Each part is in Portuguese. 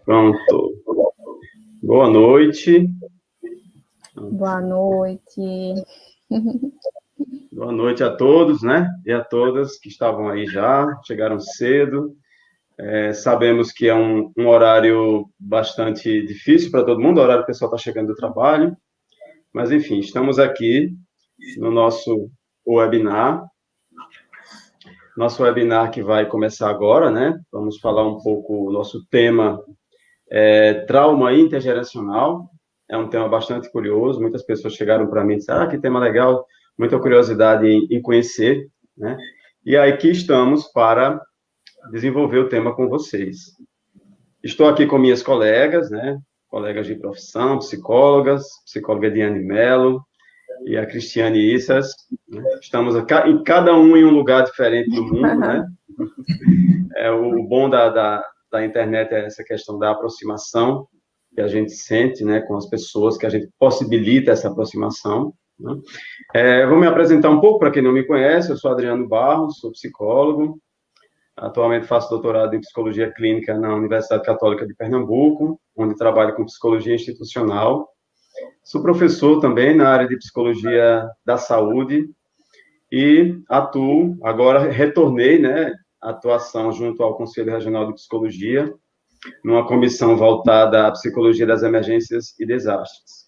Pronto. Boa noite. Boa noite. Boa noite a todos, né? E a todas que estavam aí já, chegaram cedo. Sabemos que é um horário bastante difícil para todo mundo, o horário que o pessoal está chegando do trabalho. Mas, enfim, estamos aqui no nosso webinar. Nosso webinar que vai começar agora, né? Vamos falar um pouco, o nosso tema trauma intergeracional. É um tema bastante curioso, muitas pessoas chegaram para mim e disseram, que tema legal, muita curiosidade em conhecer, né? E aí aqui estamos para desenvolver o tema com vocês. Estou aqui com minhas colegas, né? Colegas de profissão, psicólogas, psicóloga Diane Mello e a Cristiane Issas, né? Estamos em cada um em um lugar diferente do mundo, né? O bom da internet é essa questão da aproximação que a gente sente, né, com as pessoas, que a gente possibilita essa aproximação, né? Vou me apresentar um pouco para quem não me conhece. Eu sou Adriano Barros, sou psicólogo. Atualmente faço doutorado em psicologia clínica na Universidade Católica de Pernambuco, onde trabalho com psicologia institucional. Sou professor também na área de psicologia da saúde e atuo, agora retornei, né, a atuação junto ao Conselho Regional de Psicologia, numa comissão voltada à psicologia das emergências e desastres.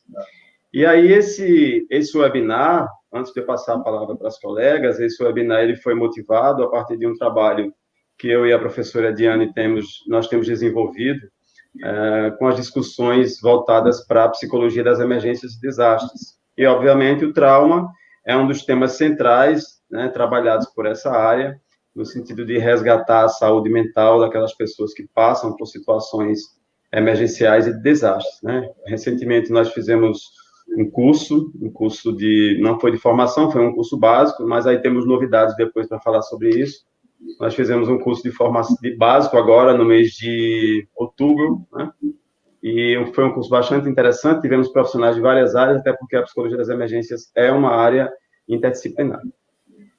E aí, esse webinar, antes de eu passar a palavra para as colegas, esse webinar ele foi motivado a partir de um trabalho que eu e a professora Diane nós temos desenvolvido, com as discussões voltadas para a psicologia das emergências e desastres. E, obviamente, o trauma é um dos temas centrais, né, trabalhados por essa área, no sentido de resgatar a saúde mental daquelas pessoas que passam por situações emergenciais e de desastres, né? Recentemente, nós fizemos um curso não foi de formação, foi um curso básico, mas aí temos novidades depois para falar sobre isso. Nós fizemos um curso de formação de básico agora, no mês de outubro, né? E foi um curso bastante interessante, tivemos profissionais de várias áreas, até porque a psicologia das emergências é uma área interdisciplinar.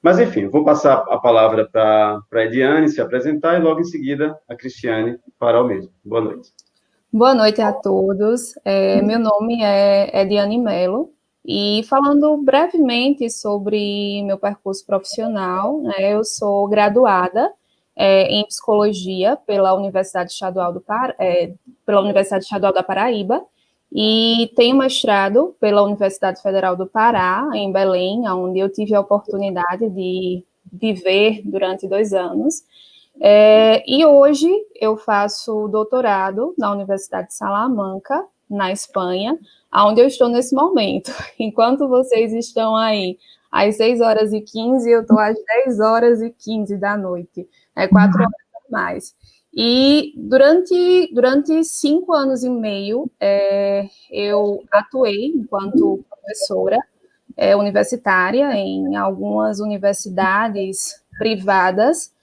Mas, enfim, vou passar a palavra para a Ediane se apresentar e, logo em seguida, a Cristiane fará o mesmo. Boa noite. Boa noite a todos. Meu nome é Ediane Mello, e falando brevemente sobre meu percurso profissional, né, eu sou graduada em psicologia pela Universidade Estadual da Paraíba, e tenho mestrado pela Universidade Federal do Pará, em Belém, onde eu tive a oportunidade de viver durante 2 anos. E hoje eu faço doutorado na Universidade de Salamanca, na Espanha, onde eu estou nesse momento. Enquanto vocês estão aí às 6h15, eu estou às 10h15 da noite, 4 horas a mais. E durante 5 anos e meio, eu atuei enquanto professora universitária em algumas universidades privadas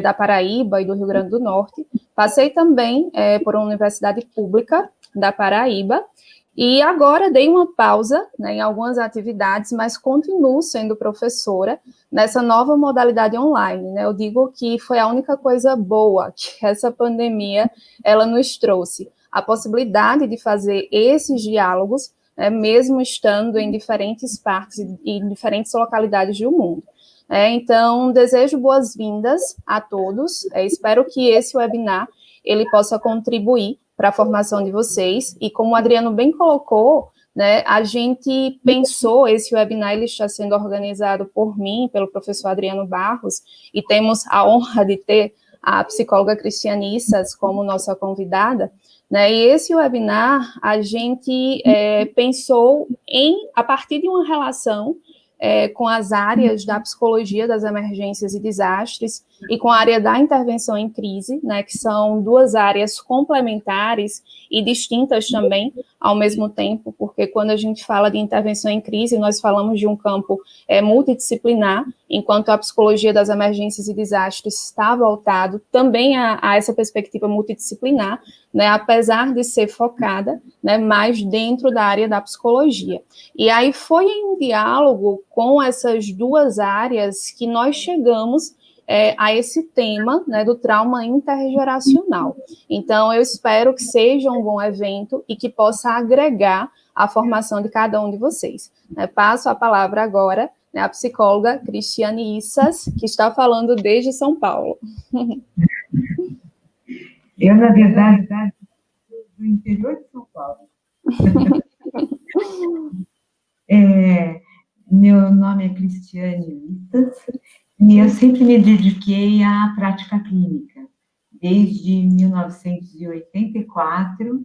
da Paraíba e do Rio Grande do Norte. Passei também por uma universidade pública da Paraíba, e agora dei uma pausa, né, em algumas atividades, mas continuo sendo professora nessa nova modalidade online, né? Eu digo que foi a única coisa boa que essa pandemia ela nos trouxe, a possibilidade de fazer esses diálogos, né, mesmo estando em diferentes partes e em diferentes localidades do mundo. Então, desejo boas-vindas a todos. Espero que esse webinar ele possa contribuir para a formação de vocês. E como o Adriano bem colocou, né, a gente pensou, esse webinar ele está sendo organizado por mim, pelo professor Adriano Barros, e temos a honra de ter a psicóloga Cristiane Issas como nossa convidada, né? E esse webinar a gente pensou a partir de uma relação com as áreas da psicologia das emergências e desastres e com a área da intervenção em crise, né, que são 2 áreas complementares e distintas também ao mesmo tempo, porque quando a gente fala de intervenção em crise, nós falamos de um campo multidisciplinar, enquanto a psicologia das emergências e desastres está voltado também a essa perspectiva multidisciplinar, né, apesar de ser focada, né, mais dentro da área da psicologia. E aí foi em diálogo com essas 2 áreas que nós chegamos a esse tema, né, do trauma intergeracional. Então, eu espero que seja um bom evento e que possa agregar a formação de cada um de vocês. Passo a palavra agora, né, à psicóloga Cristiane Issas, que está falando desde São Paulo. Eu, na verdade, do interior de São Paulo. Meu nome é Cristiane Issas e eu sempre me dediquei à prática clínica, desde 1984,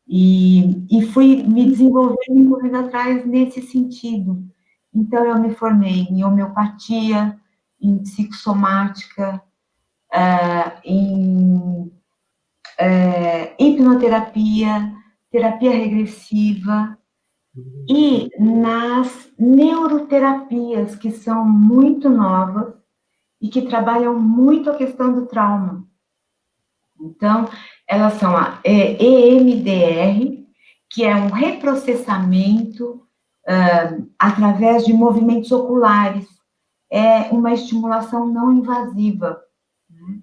e fui me desenvolvendo e correndo atrás nesse sentido. Então, eu me formei em homeopatia, em psicossomática, em hipnoterapia, terapia regressiva e nas neuroterapias, que são muito novas e que trabalham muito a questão do trauma. Então, elas são a EMDR, que é um reprocessamento através de movimentos oculares, é uma estimulação não invasiva. Né?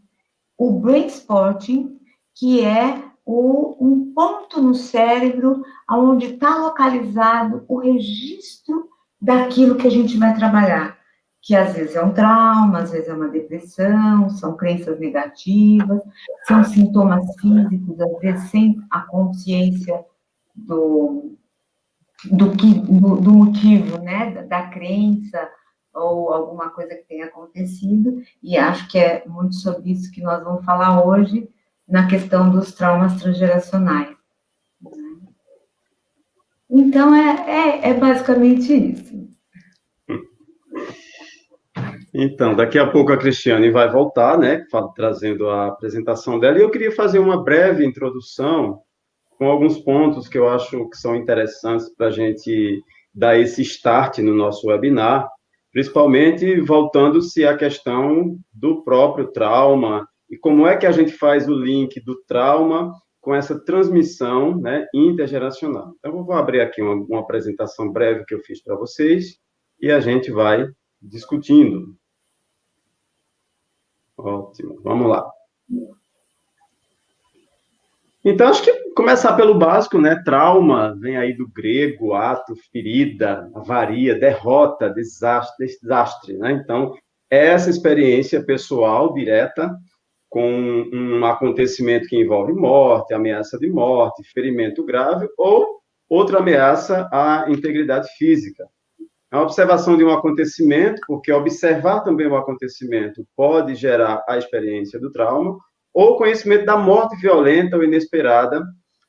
O Brain Spotting, que é um ponto no cérebro onde está localizado o registro daquilo que a gente vai trabalhar, que às vezes é um trauma, às vezes é uma depressão, são crenças negativas, são sintomas físicos, às vezes sem a consciência do motivo, né, da crença ou alguma coisa que tenha acontecido, e acho que é muito sobre isso que nós vamos falar hoje, na questão dos traumas transgeracionais. Então, é basicamente isso. Então, daqui a pouco a Cristiane vai voltar, né, trazendo a apresentação dela, e eu queria fazer uma breve introdução com alguns pontos que eu acho que são interessantes para a gente dar esse start no nosso webinar, principalmente voltando-se à questão do próprio trauma, e como é que a gente faz o link do trauma com essa transmissão, né, intergeracional. Então, eu vou abrir aqui uma apresentação breve que eu fiz para vocês, e a gente vai discutindo. Ótimo, vamos lá. Então, acho que começar pelo básico, né? Trauma vem aí do grego, ato, ferida, avaria, derrota, desastre, né? Então, essa experiência pessoal direta com um acontecimento que envolve morte, ameaça de morte, ferimento grave ou outra ameaça à integridade física. A observação de um acontecimento, porque observar também o acontecimento pode gerar a experiência do trauma, ou conhecimento da morte violenta ou inesperada,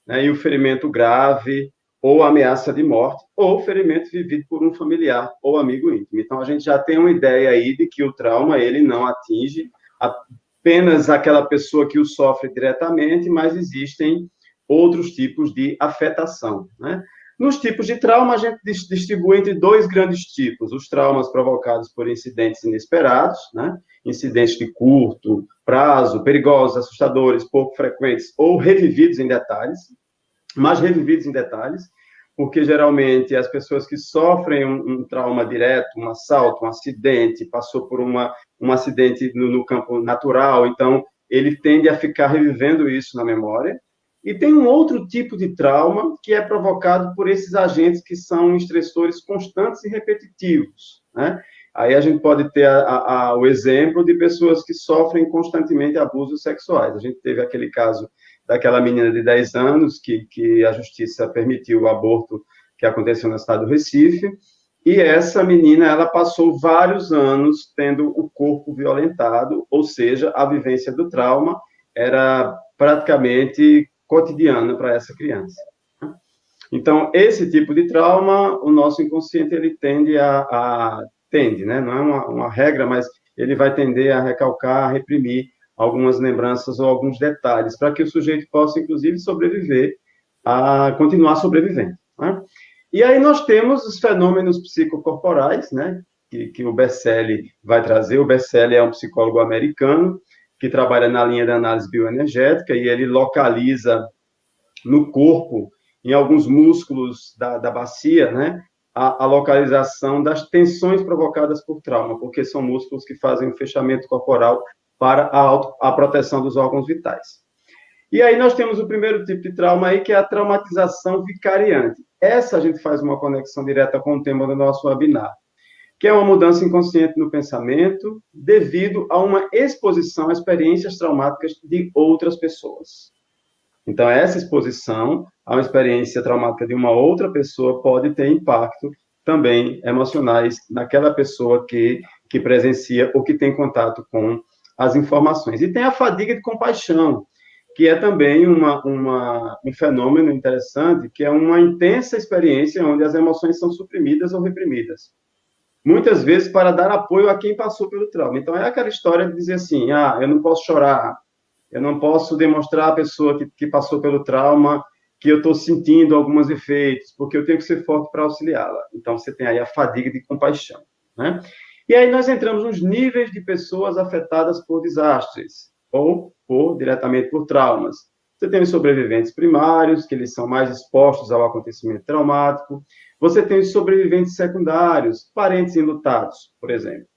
né, e o ferimento grave, ou ameaça de morte, ou ferimento vivido por um familiar ou amigo íntimo. Então, a gente já tem uma ideia aí de que o trauma, ele não atinge apenas aquela pessoa que o sofre diretamente, mas existem outros tipos de afetação, né? Nos tipos de trauma, a gente distribui entre dois grandes tipos: os traumas provocados por incidentes inesperados, né? Incidentes de curto prazo, perigosos, assustadores, pouco frequentes, ou revividos em detalhes, mas revividos em detalhes, porque geralmente as pessoas que sofrem um trauma direto, um assalto, um acidente, passou por um acidente no campo natural, então ele tende a ficar revivendo isso na memória. E tem um outro tipo de trauma que é provocado por esses agentes que são estressores constantes e repetitivos, né? Aí a gente pode ter o exemplo de pessoas que sofrem constantemente abusos sexuais. A gente teve aquele caso daquela menina de 10 anos que a justiça permitiu o aborto que aconteceu na cidade do Recife, e essa menina, ela passou vários anos tendo o corpo violentado, ou seja, a vivência do trauma era praticamente cotidiana para essa criança. Então, esse tipo de trauma, o nosso inconsciente, ele tende, né? Não é uma regra, mas ele vai tender a recalcar, a reprimir algumas lembranças ou alguns detalhes, para que o sujeito possa, inclusive, sobreviver, a continuar sobrevivendo, né? E aí nós temos os fenômenos psicocorporais, né? Que o Berceli vai trazer. O Berceli é um psicólogo americano que trabalha na linha da análise bioenergética, e ele localiza no corpo, em alguns músculos da bacia, né, a localização das tensões provocadas por trauma, porque são músculos que fazem o fechamento corporal para a proteção dos órgãos vitais. E aí nós temos o primeiro tipo de trauma aí, que é a traumatização vicariante. Essa a gente faz uma conexão direta com o tema do nosso webinar, que é uma mudança inconsciente no pensamento devido a uma exposição a experiências traumáticas de outras pessoas. Então, essa exposição a uma experiência traumática de uma outra pessoa pode ter impacto também emocionais naquela pessoa que presencia ou que tem contato com as informações. E tem a fadiga de compaixão, que é também um fenômeno interessante, que é uma intensa experiência onde as emoções são suprimidas ou reprimidas. Muitas vezes para dar apoio a quem passou pelo trauma. Então, é aquela história de dizer assim, eu não posso chorar, eu não posso demonstrar à pessoa que passou pelo trauma que eu estou sentindo alguns efeitos, porque eu tenho que ser forte para auxiliá-la. Então, você tem aí a fadiga de compaixão, né? E aí nós entramos nos níveis de pessoas afetadas por desastres, ou diretamente por traumas. Você tem os sobreviventes primários, que eles são mais expostos ao acontecimento traumático. Você tem os sobreviventes secundários, parentes enlutados, por exemplo.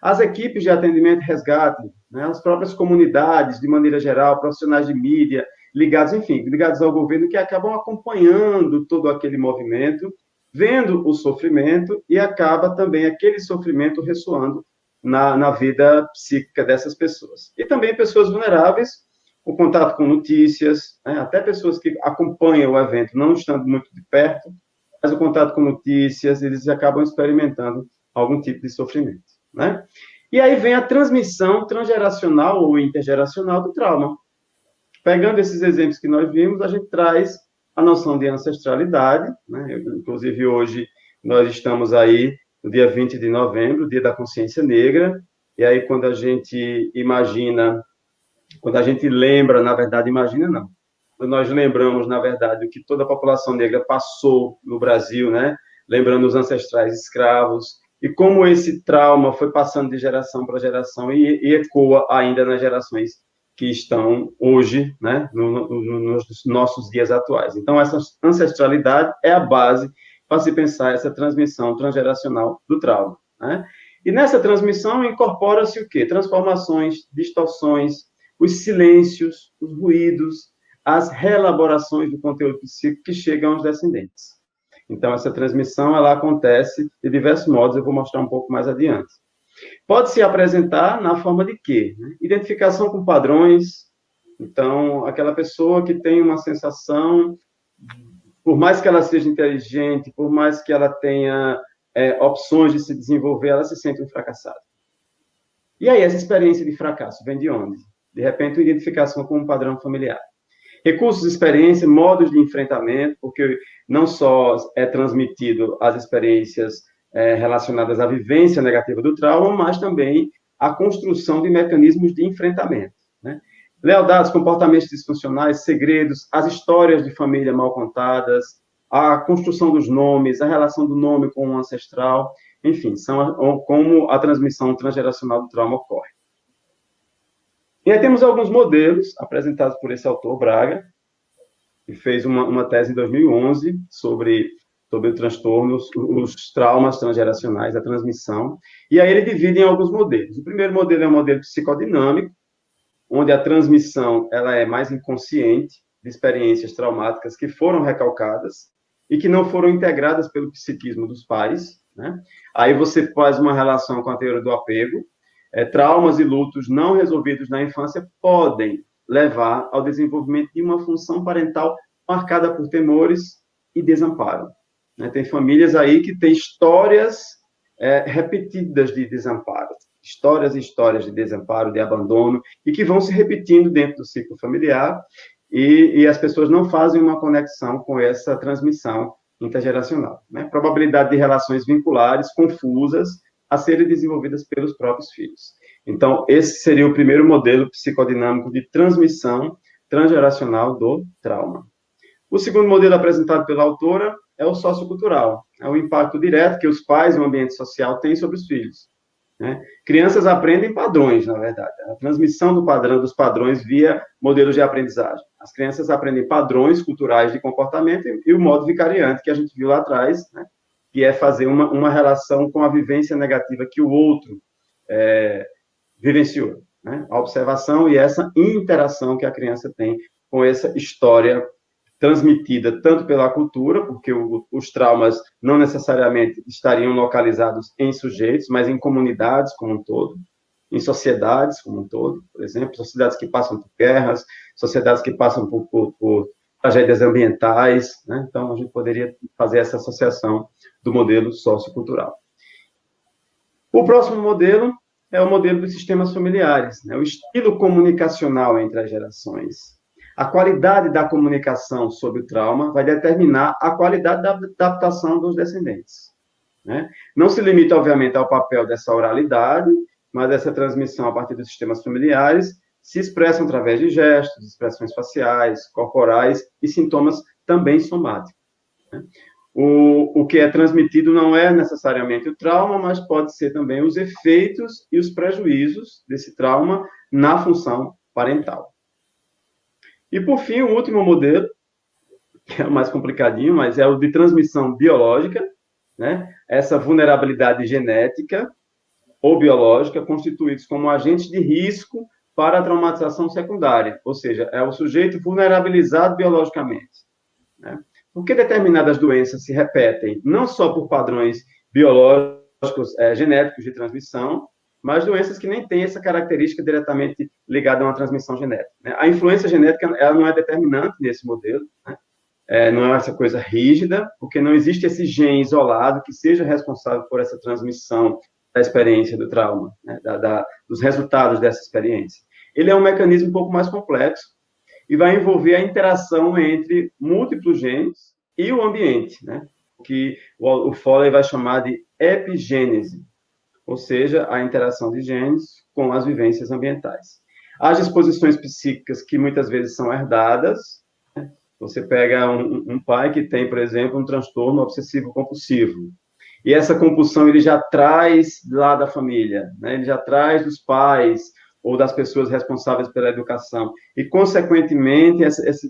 As equipes de atendimento e resgate, né, as próprias comunidades, de maneira geral, profissionais de mídia, ligados ao governo, que acabam acompanhando todo aquele movimento, vendo o sofrimento, e acaba também aquele sofrimento ressoando na vida psíquica dessas pessoas. E também pessoas vulneráveis, o contato com notícias, né, até pessoas que acompanham o evento, não estando muito de perto, mas o contato com notícias, eles acabam experimentando algum tipo de sofrimento, né? E aí vem a transmissão transgeracional ou intergeracional do trauma. Pegando esses exemplos que nós vimos, a gente traz a noção de ancestralidade, né? Inclusive, hoje, nós estamos aí no dia 20 de novembro, Dia da Consciência Negra, e aí quando a gente lembra, na verdade, quando nós lembramos, na verdade, o que toda a população negra passou no Brasil, né? Lembrando os ancestrais escravos, e como esse trauma foi passando de geração para geração e ecoa ainda nas gerações que estão hoje, né, nos nossos dias atuais. Então, essa ancestralidade é a base para se pensar essa transmissão transgeracional do trauma, né? E nessa transmissão incorpora-se o quê? Transformações, distorções, os silêncios, os ruídos, as reelaborações do conteúdo psíquico que chegam aos descendentes. Então, essa transmissão, ela acontece de diversos modos, eu vou mostrar um pouco mais adiante. Pode se apresentar na forma de quê? Identificação com padrões. Então, aquela pessoa que tem uma sensação, por mais que ela seja inteligente, por mais que ela tenha opções de se desenvolver, ela se sente um fracassado. E aí, essa experiência de fracasso vem de onde? De repente, identificação com um padrão familiar. Recursos de experiência, modos de enfrentamento, porque não só é transmitido as experiências relacionadas à vivência negativa do trauma, mas também a construção de mecanismos de enfrentamento, né? Lealdades, comportamentos disfuncionais, segredos, as histórias de família mal contadas, a construção dos nomes, a relação do nome com o ancestral, enfim, são como a transmissão transgeracional do trauma ocorre. E aí temos alguns modelos apresentados por esse autor, Braga, que fez uma tese em 2011 sobre o transtorno, os traumas transgeracionais, a transmissão. E aí ele divide em alguns modelos. O primeiro modelo é um modelo psicodinâmico, onde a transmissão ela é mais inconsciente, de experiências traumáticas que foram recalcadas e que não foram integradas pelo psiquismo dos pais, né? Aí você faz uma relação com a teoria do apego. Traumas e lutos não resolvidos na infância podem levar ao desenvolvimento de uma função parental marcada por temores e desamparo, né? Tem famílias aí que têm histórias repetidas de desamparo, histórias e histórias de desamparo, de abandono, e que vão se repetindo dentro do ciclo familiar, e as pessoas não fazem uma conexão com essa transmissão intergeracional, né? Probabilidade de relações vinculares confusas a serem desenvolvidas pelos próprios filhos. Então, esse seria o primeiro modelo psicodinâmico de transmissão transgeracional do trauma. O segundo modelo apresentado pela autora é o sociocultural, é o impacto direto que os pais e o ambiente social têm sobre os filhos, né? Crianças aprendem padrões, na verdade, a transmissão dos padrões via modelos de aprendizagem. As crianças aprendem padrões culturais de comportamento e o modo vicariante que a gente viu lá atrás, né? que é fazer uma relação com a vivência negativa que o outro vivenciou, né? A observação e essa interação que a criança tem com essa história transmitida tanto pela cultura, porque os traumas não necessariamente estariam localizados em sujeitos, mas em comunidades como um todo, em sociedades como um todo, por exemplo, sociedades que passam por guerras, sociedades que passam por tragédias ambientais, né? Então, a gente poderia fazer essa associação do modelo sociocultural. O próximo modelo é o modelo dos sistemas familiares, né? O estilo comunicacional entre as gerações. A qualidade da comunicação sobre o trauma vai determinar a qualidade da adaptação dos descendentes, né? Não se limita, obviamente, ao papel dessa oralidade, mas essa transmissão a partir dos sistemas familiares se expressam através de gestos, expressões faciais, corporais e sintomas também somáticos, né? O que é transmitido não é necessariamente o trauma, mas pode ser também os efeitos e os prejuízos desse trauma na função parental. E, por fim, o último modelo, que é o mais complicadinho, mas é o de transmissão biológica, né? Essa vulnerabilidade genética ou biológica constituídos como agentes de risco para a traumatização secundária, ou seja, é o sujeito vulnerabilizado biologicamente, né? Por que determinadas doenças se repetem, não só por padrões biológicos, genéticos de transmissão, mas doenças que nem têm essa característica diretamente ligada a uma transmissão genética, né? A influência genética, ela não é determinante nesse modelo, né? Não é essa coisa rígida, porque não existe esse gene isolado que seja responsável por essa transmissão da experiência do trauma, né? Dos resultados dessa experiência. Ele é um mecanismo um pouco mais complexo e vai envolver a interação entre múltiplos genes e o ambiente, né? Que o Foley vai chamar de epigênese, ou seja, a interação de genes com as vivências ambientais. As disposições psíquicas que muitas vezes são herdadas, né? Você pega um pai que tem, por exemplo, um transtorno obsessivo-compulsivo, e essa compulsão ele já traz lá da família, né? Ele já traz dos pais ou das pessoas responsáveis pela educação, e, consequentemente,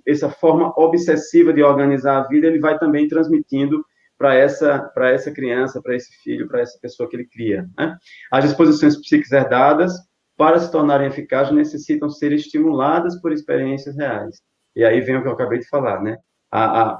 essa forma obsessiva de organizar a vida, ele vai também transmitindo para essa criança, para esse filho, para essa pessoa que ele cria, né? As disposições psíquicas herdadas, para se tornarem eficazes, necessitam ser estimuladas por experiências reais. E aí vem o que eu acabei de falar, né?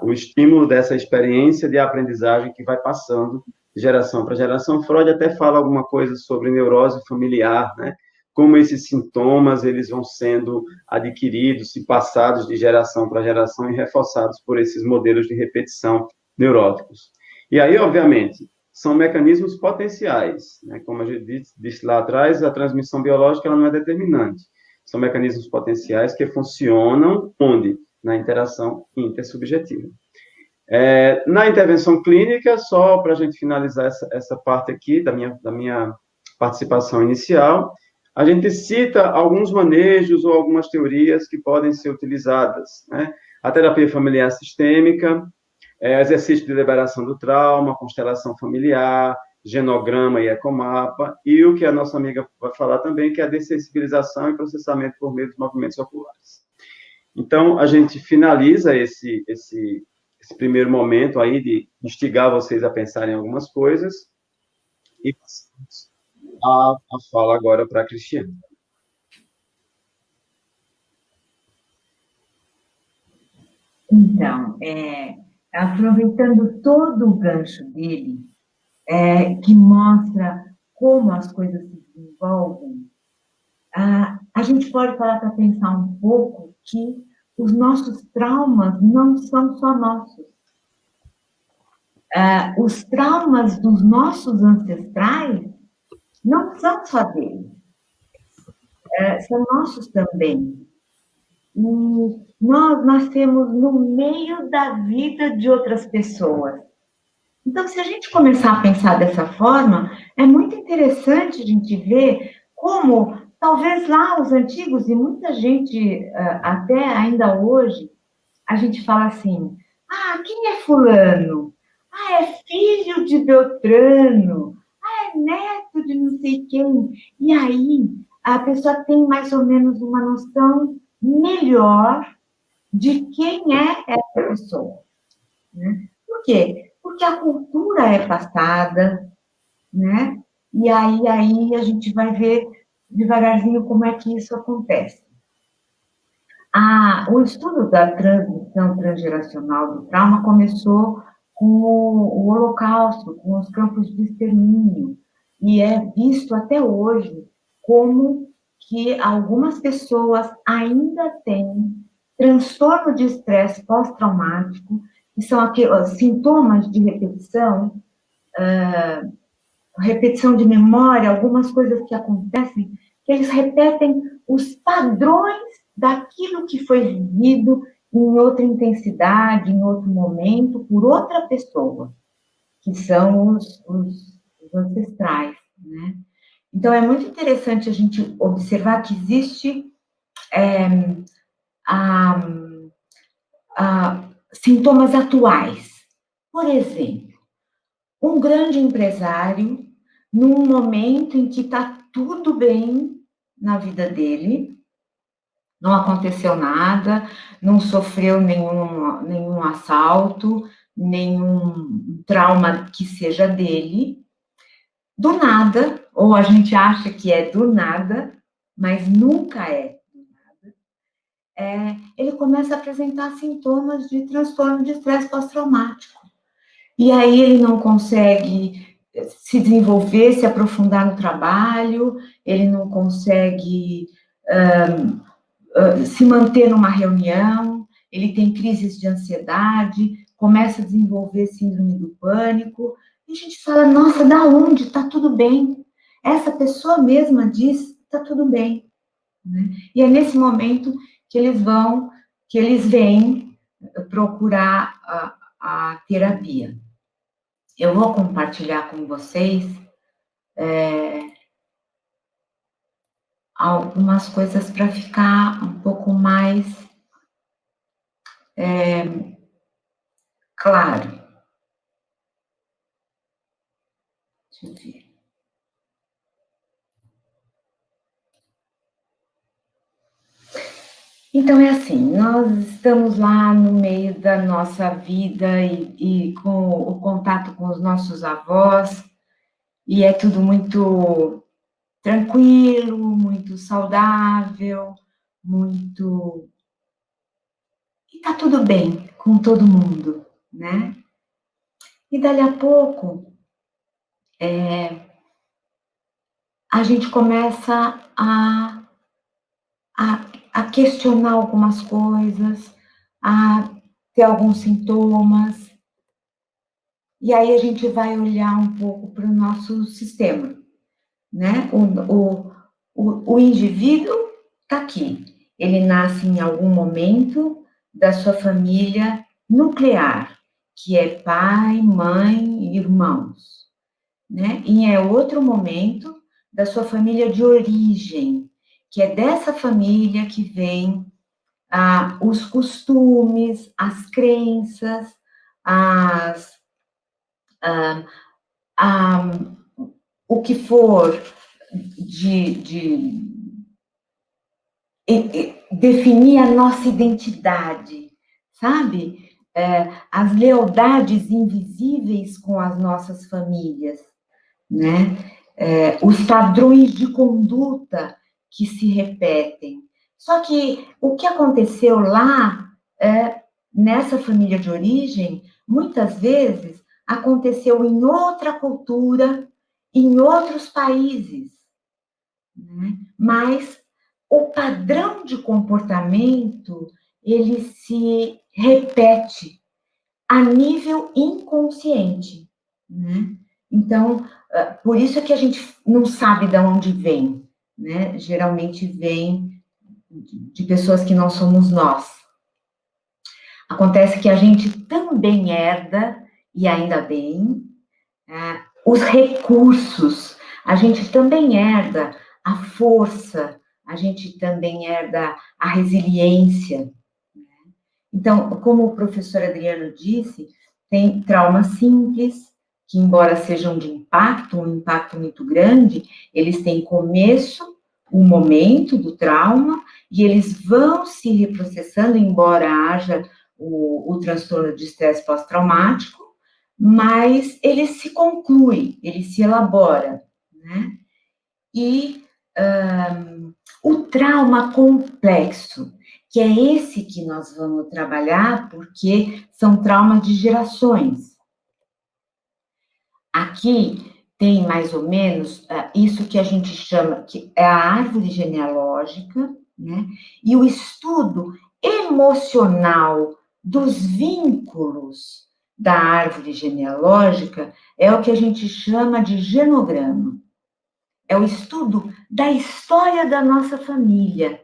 O estímulo dessa experiência de aprendizagem que vai passando de geração para geração. Freud até fala alguma coisa sobre neurose familiar, né? Como esses sintomas eles vão sendo adquiridos e passados de geração para geração e reforçados por esses modelos de repetição neuróticos. E aí, obviamente, são mecanismos potenciais, né? Como a gente disse lá atrás, a transmissão biológica ela não é determinante. São mecanismos potenciais que funcionam onde? Na interação intersubjetiva. Na intervenção clínica, só para a gente finalizar essa parte aqui da minha participação inicial, a gente cita alguns manejos ou algumas teorias que podem ser utilizadas, né? A terapia familiar sistêmica, exercício de liberação do trauma, constelação familiar, genograma e ecomapa, e o que a nossa amiga vai falar também, que é a dessensibilização e processamento por meio dos movimentos oculares. Então, a gente finaliza esse primeiro momento aí de instigar vocês a pensarem em algumas coisas, e a fala agora para a Cristiane. Então, aproveitando todo o gancho dele, que mostra como as coisas se desenvolvem, a gente pode parar para pensar um pouco que os nossos traumas não são só nossos. Os traumas dos nossos ancestrais não são só deles, são nossos também. E nós nascemos no meio da vida de outras pessoas. Então, se a gente começar a pensar dessa forma, é muito interessante a gente ver como, talvez lá os antigos, e muita gente, até ainda hoje, a gente fala assim, quem é fulano? É filho de Beltrano, é neto de não sei quem. E aí, a pessoa tem mais ou menos uma noção melhor de quem é essa pessoa, né? Por quê? Porque a cultura é passada, né? E aí a gente vai ver devagarzinho como é que isso acontece. O estudo da transmissão transgeracional do trauma começou com o Holocausto, com os campos de extermínio, e é visto até hoje como que algumas pessoas ainda têm transtorno de estresse pós-traumático, que são aqueles sintomas de repetição de memória, algumas coisas que acontecem, que eles repetem os padrões daquilo que foi vivido em outra intensidade, em outro momento, por outra pessoa, que são os ancestrais, né? Então, é muito interessante a gente observar que existe sintomas atuais. Por exemplo, um grande empresário, num momento em que está tudo bem na vida dele, não aconteceu nada, não sofreu nenhum assalto, nenhum trauma que seja dele, do nada, ou a gente acha que é do nada, mas nunca é do nada, ele começa a apresentar sintomas de transtorno de estresse pós-traumático. E aí ele não consegue se desenvolver, se aprofundar no trabalho, ele não consegue se manter numa reunião, ele tem crises de ansiedade, começa a desenvolver síndrome do pânico, e a gente fala, nossa, da onde? Está tudo bem. Essa pessoa mesma diz, está tudo bem. Né? E é nesse momento que eles vêm procurar a terapia. Eu vou compartilhar com vocês algumas coisas para ficar um pouco mais claro. Deixa eu ver. Então, é assim, nós estamos lá no meio da nossa vida e com o contato com os nossos avós, e é tudo muito tranquilo, muito saudável, muito... E tá tudo bem com todo mundo, né? E dali a pouco, a gente começa a questionar algumas coisas, a ter alguns sintomas, e aí a gente vai olhar um pouco para o nosso sistema, né? O indivíduo está aqui, ele nasce em algum momento da sua família nuclear, que é pai, mãe, irmãos, né? E é outro momento da sua família de origem, que é dessa família que vem os costumes, as crenças, o que for de definir a nossa identidade, sabe? As lealdades invisíveis com as nossas famílias, né? Os padrões de conduta que se repetem. Só que o que aconteceu lá, nessa família de origem, muitas vezes aconteceu em outra cultura, em outros países, né? Mas o padrão de comportamento, ele se repete a nível inconsciente, né? Então, por isso que a gente não sabe de onde vem, né? Geralmente vem de pessoas que não somos nós. Acontece que a gente também herda, e ainda bem, os recursos, a gente também herda a força, a gente também herda a resiliência. Então, como o professor Adriano disse, tem traumas simples, que embora sejam de impacto, um impacto muito grande, eles têm começo, o momento do trauma, e eles vão se reprocessando, embora haja o transtorno de estresse pós-traumático, mas ele se conclui, ele se elabora, né? E o trauma complexo, que é esse que nós vamos trabalhar, porque são traumas de gerações. Aqui tem mais ou menos isso que a gente chama, que é a árvore genealógica, né? E o estudo emocional dos vínculos da árvore genealógica é o que a gente chama de genograma. É o estudo da história da nossa família.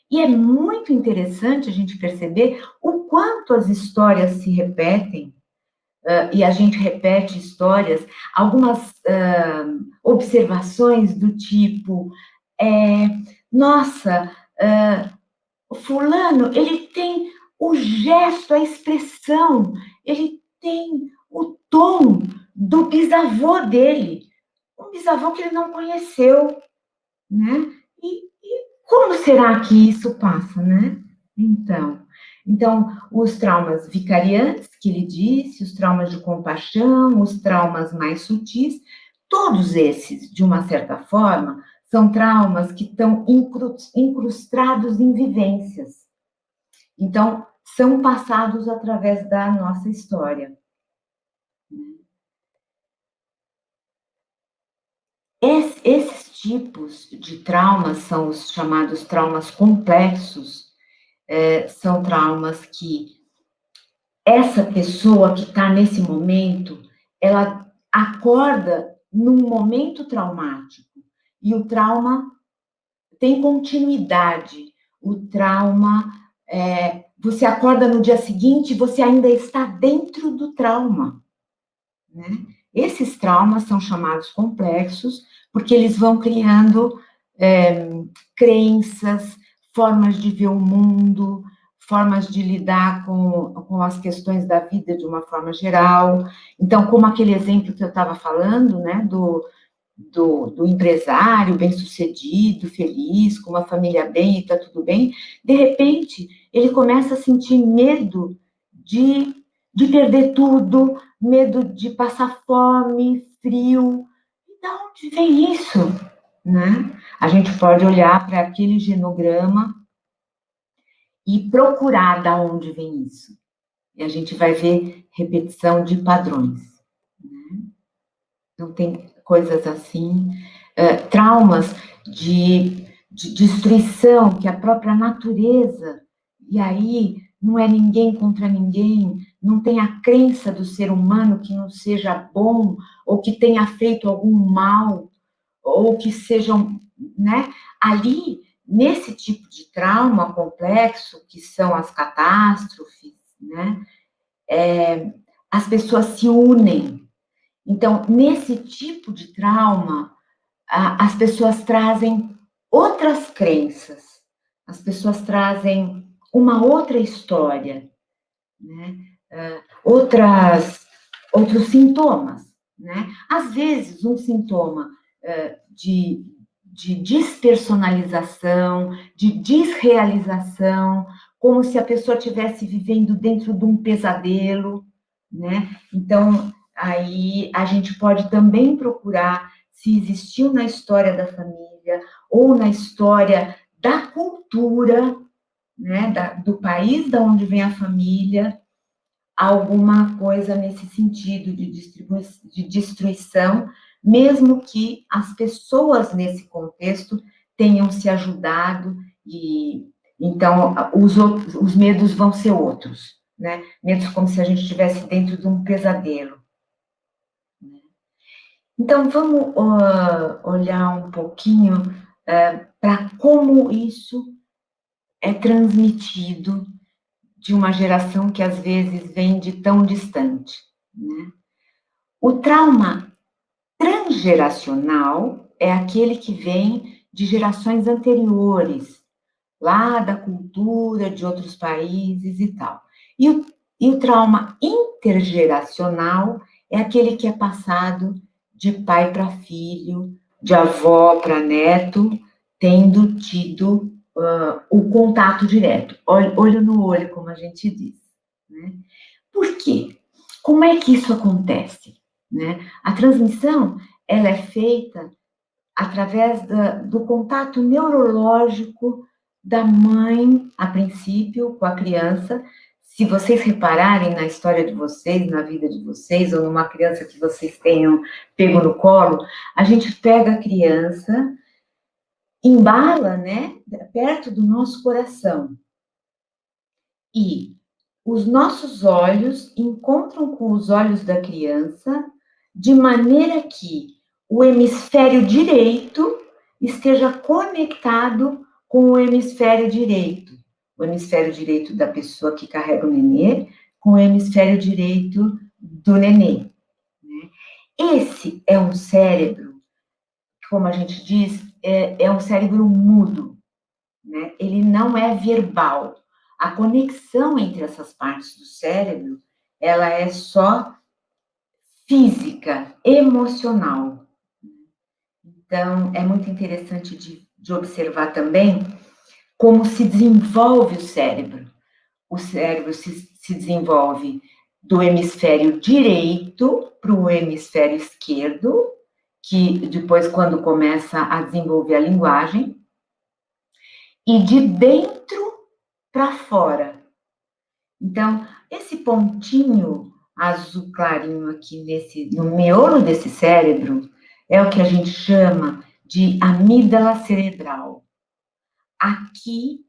E é muito interessante a gente perceber o quanto as histórias se repetem, e a gente repete histórias, algumas observações do tipo, nossa, fulano, ele tem o gesto, a expressão, ele tem o tom do bisavô dele, um bisavô que ele não conheceu, né? E como será que isso passa, né? Então, os traumas vicariantes, que ele disse, os traumas de compaixão, os traumas mais sutis, todos esses, de uma certa forma, são traumas que estão incrustados em vivências. Então, são passados através da nossa história. Esses tipos de traumas são os chamados traumas complexos, são traumas que essa pessoa que está nesse momento, ela acorda num momento traumático, e o trauma tem continuidade. O trauma, você acorda no dia seguinte, você ainda está dentro do trauma, né? Esses traumas são chamados complexos, porque eles vão criando crenças, formas de ver o mundo, formas de lidar com as questões da vida de uma forma geral. Então, como aquele exemplo que eu estava falando, né, do empresário bem-sucedido, feliz, com uma família bem e está tudo bem, de repente, ele começa a sentir medo de perder tudo, medo de passar fome, frio. E de onde vem isso, né? A gente pode olhar para aquele genograma e procurar de onde vem isso. E a gente vai ver repetição de padrões, né? Então, tem coisas assim, traumas de destruição, que a própria natureza, e aí não é ninguém contra ninguém, não tem a crença do ser humano que não seja bom, ou que tenha feito algum mal, ou que sejam, né? Ali, nesse tipo de trauma complexo, que são as catástrofes, né? As pessoas se unem. Então, nesse tipo de trauma, as pessoas trazem outras crenças, as pessoas trazem uma outra história, né? Outros sintomas, né? Às vezes, um sintoma de despersonalização, de desrealização, como se a pessoa estivesse vivendo dentro de um pesadelo, né? Então, aí a gente pode também procurar se existiu na história da família ou na história da cultura, né, do país da onde vem a família, alguma coisa nesse sentido de destruição, mesmo que as pessoas nesse contexto tenham se ajudado, e então os medos vão ser outros, né? Medos como se a gente estivesse dentro de um pesadelo. Então, vamos olhar um pouquinho para como isso é transmitido de uma geração que às vezes vem de tão distante, né? O trauma transgeracional é aquele que vem de gerações anteriores, lá da cultura de outros países e tal. E o trauma intergeracional é aquele que é passado de pai para filho, de avó para neto, tendo tido o contato direto, olho no olho, como a gente diz, né? Por quê? Como é que isso acontece? Né? A transmissão, ela é feita através do contato neurológico da mãe, a princípio, com a criança. Se vocês repararem na história de vocês, na vida de vocês, ou numa criança que vocês tenham pego no colo, a gente pega a criança, embala, né, perto do nosso coração. E os nossos olhos encontram com os olhos da criança, de maneira que o hemisfério direito esteja conectado com o hemisfério direito da pessoa que carrega o nenê, com o hemisfério direito do nenê. Esse é um cérebro, como a gente diz, é um cérebro mudo, né? Ele não é verbal. A conexão entre essas partes do cérebro, ela é só física, emocional. Então, é muito interessante de observar também como se desenvolve o cérebro. O cérebro se desenvolve do hemisfério direito para o hemisfério esquerdo, que depois, quando começa a desenvolver a linguagem, e de dentro para fora. Então, esse pontinho azul clarinho aqui no miolo desse cérebro é o que a gente chama de amígdala cerebral. Aqui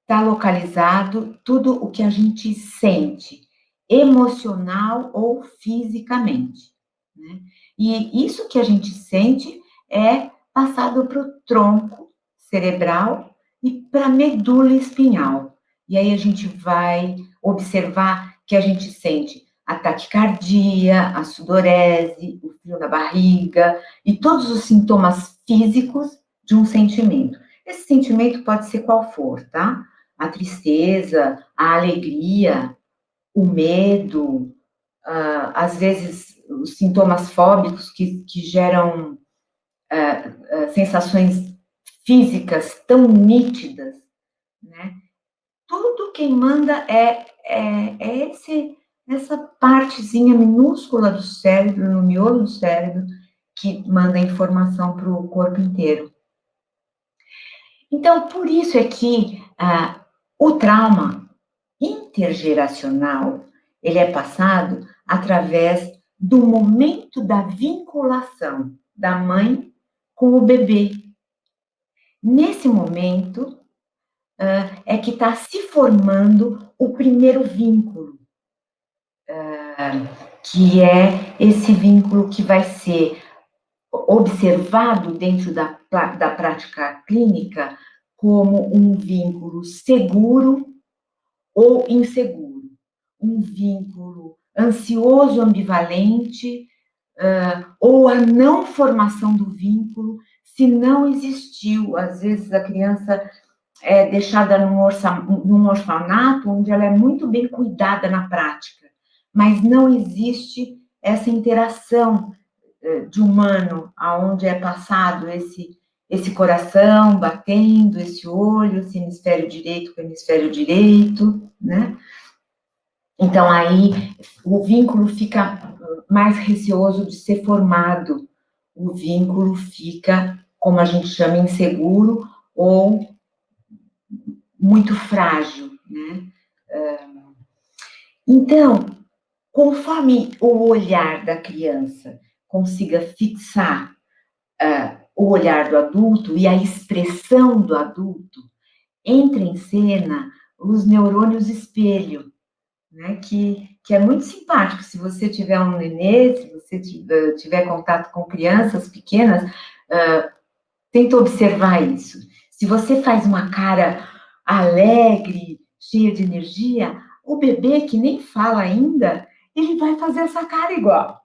está localizado tudo o que a gente sente, emocional ou fisicamente, né? E isso que a gente sente é passado para o tronco cerebral e para a medula espinhal. E aí a gente vai observar que a gente sente a taquicardia, a sudorese, o frio na barriga e todos os sintomas físicos de um sentimento. Esse sentimento pode ser qual for, tá? A tristeza, a alegria, o medo, às vezes os sintomas fóbicos que geram sensações físicas tão nítidas, né? Tudo quem manda é essa partezinha minúscula do cérebro, no miolo do cérebro, que manda informação para o corpo inteiro. Então, por isso é que o trauma intergeracional, ele é passado através do momento da vinculação da mãe com o bebê. Nesse momento, é que está se formando o primeiro vínculo, que é esse vínculo que vai ser observado dentro da prática clínica como um vínculo seguro ou inseguro, um vínculo ansioso, ambivalente, ou a não formação do vínculo, se não existiu. Às vezes a criança é deixada num orfanato, onde ela é muito bem cuidada na prática, mas não existe essa interação de humano, aonde é passado esse coração batendo, esse olho, esse hemisfério direito com o hemisfério direito, né? Então, aí, o vínculo fica mais receoso de ser formado, o vínculo fica, como a gente chama, inseguro ou muito frágil, né? Então, conforme o olhar da criança consiga fixar o olhar do adulto e a expressão do adulto, entra em cena os neurônios espelho, né, que é muito simpático. Se você tiver um nenê, se você tiver contato com crianças pequenas, tenta observar isso. Se você faz uma cara alegre, cheia de energia, o bebê que nem fala ainda, ele vai fazer essa cara igual.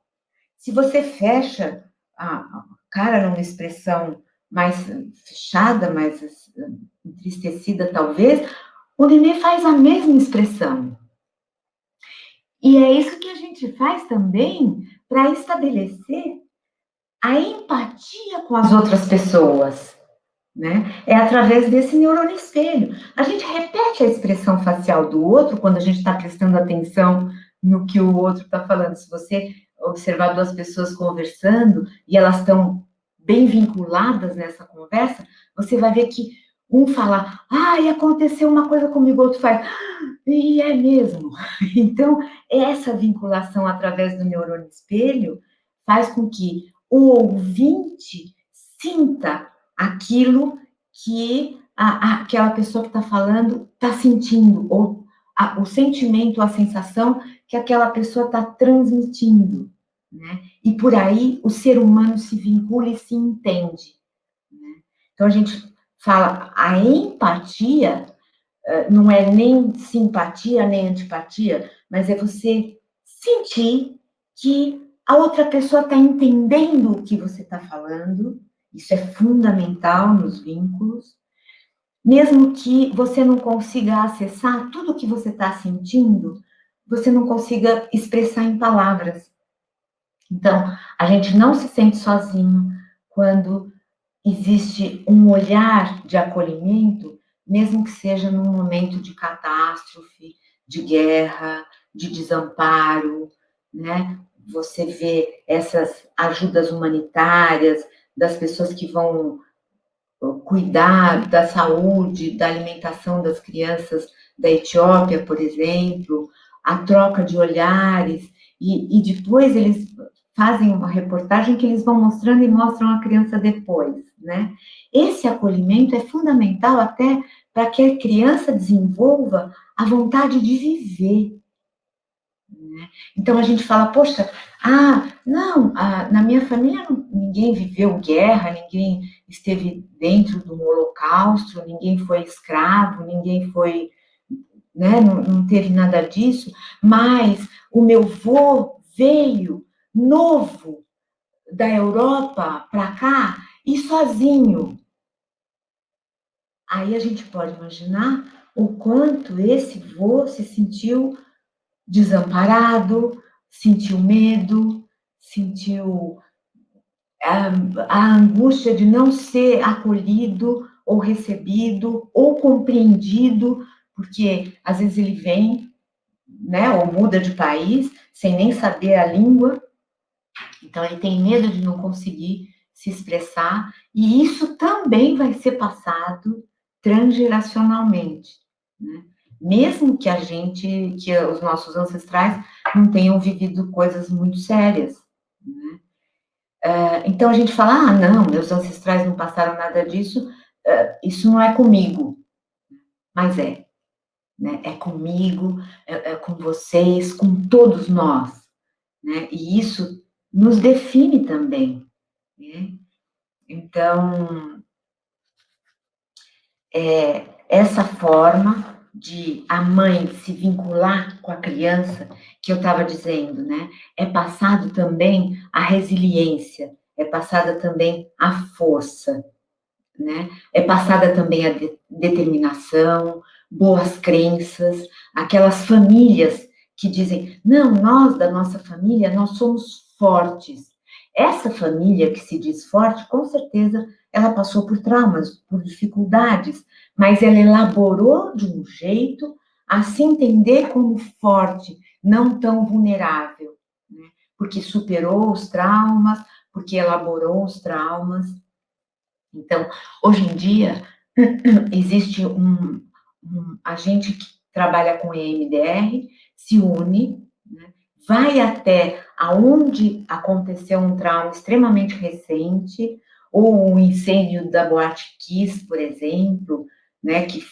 Se você fecha a cara numa expressão mais fechada, mais entristecida, talvez, o nenê faz a mesma expressão. E é isso que a gente faz também para estabelecer a empatia com as outras pessoas, né? É através desse neurônio espelho. A gente repete a expressão facial do outro quando a gente está prestando atenção no que o outro está falando. Se você observar duas pessoas conversando e elas estão bem vinculadas nessa conversa, você vai ver que um fala, e aconteceu uma coisa comigo, o outro faz, e é mesmo. Então, essa vinculação através do neurônio espelho faz com que o ouvinte sinta aquilo que aquela pessoa que está falando está sentindo, ou o sentimento, a sensação que aquela pessoa está transmitindo, né? E por aí o ser humano se vincula e se entende, né? Então a gente fala, a empatia não é nem simpatia, nem antipatia, mas é você sentir que a outra pessoa está entendendo o que você está falando. Isso é fundamental nos vínculos. Mesmo que você não consiga acessar tudo o que você está sentindo, você não consiga expressar em palavras. Então, a gente não se sente sozinho quando existe um olhar de acolhimento, mesmo que seja num momento de catástrofe, de guerra, de desamparo, né? Você vê essas ajudas humanitárias das pessoas que vão cuidar da saúde, da alimentação das crianças da Etiópia, por exemplo, a troca de olhares, e depois eles fazem uma reportagem que eles vão mostrando e mostram a criança depois, né? Esse acolhimento é fundamental até para que a criança desenvolva a vontade de viver, né? Então a gente fala, poxa, não, na minha família ninguém viveu guerra, ninguém esteve dentro do holocausto, ninguém foi escravo, ninguém foi, né, não teve nada disso, mas o meu vô veio novo da Europa para cá e sozinho. Aí a gente pode imaginar o quanto esse vô se sentiu desamparado, sentiu medo, sentiu a angústia de não ser acolhido ou recebido ou compreendido, porque às vezes ele vem, né, ou muda de país sem nem saber a língua, então ele tem medo de não conseguir se expressar, e isso também vai ser passado transgeracionalmente, né? Mesmo que que os nossos ancestrais não tenham vivido coisas muito sérias, né? Então a gente fala, não, meus ancestrais não passaram nada disso, isso não é comigo, mas né? É comigo, é com vocês, com todos nós, né? E isso nos define também, né? Então, essa forma de a mãe se vincular com a criança, que eu estava dizendo, né? É passado também a resiliência, é passada também a força, né? É passada também a determinação, boas crenças, aquelas famílias que dizem, não, nós da nossa família, nós somos fortes. Essa família que se diz forte, com certeza, ela passou por traumas, por dificuldades, mas ela elaborou de um jeito a se entender como forte, não tão vulnerável, né? Porque superou os traumas, porque elaborou os traumas. Então, hoje em dia, existe a gente que trabalha com EMDR, se une, né, vai até aonde aconteceu um trauma extremamente recente, ou um incêndio da Boate Kiss, por exemplo, né, que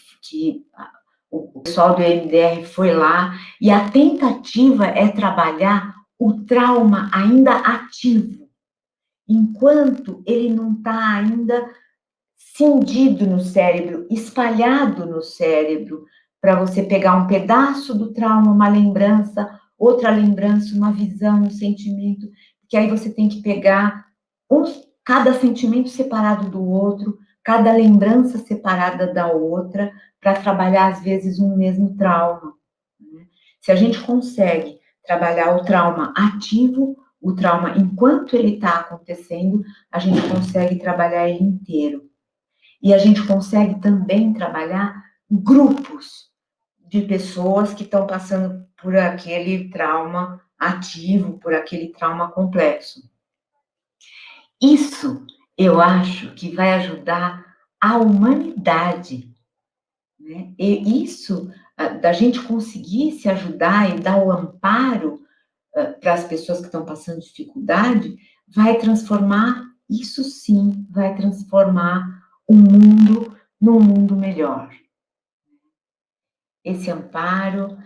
o pessoal do EMDR foi lá, e a tentativa é trabalhar o trauma ainda ativo, enquanto ele não está ainda cindido no cérebro, espalhado no cérebro, para você pegar um pedaço do trauma, uma lembrança, outra lembrança, uma visão, um sentimento, que aí você tem que pegar cada sentimento separado do outro, cada lembrança separada da outra, para trabalhar, às vezes, um mesmo trauma, né? Se a gente consegue trabalhar o trauma ativo, o trauma enquanto ele está acontecendo, a gente consegue trabalhar ele inteiro. E a gente consegue também trabalhar grupos de pessoas que estão passando por aquele trauma ativo, por aquele trauma complexo. Isso, eu acho que vai ajudar a humanidade, né? E isso, da gente conseguir se ajudar e dar o amparo para as pessoas que estão passando dificuldade, vai transformar, isso sim, vai transformar o mundo num mundo melhor. Esse amparo,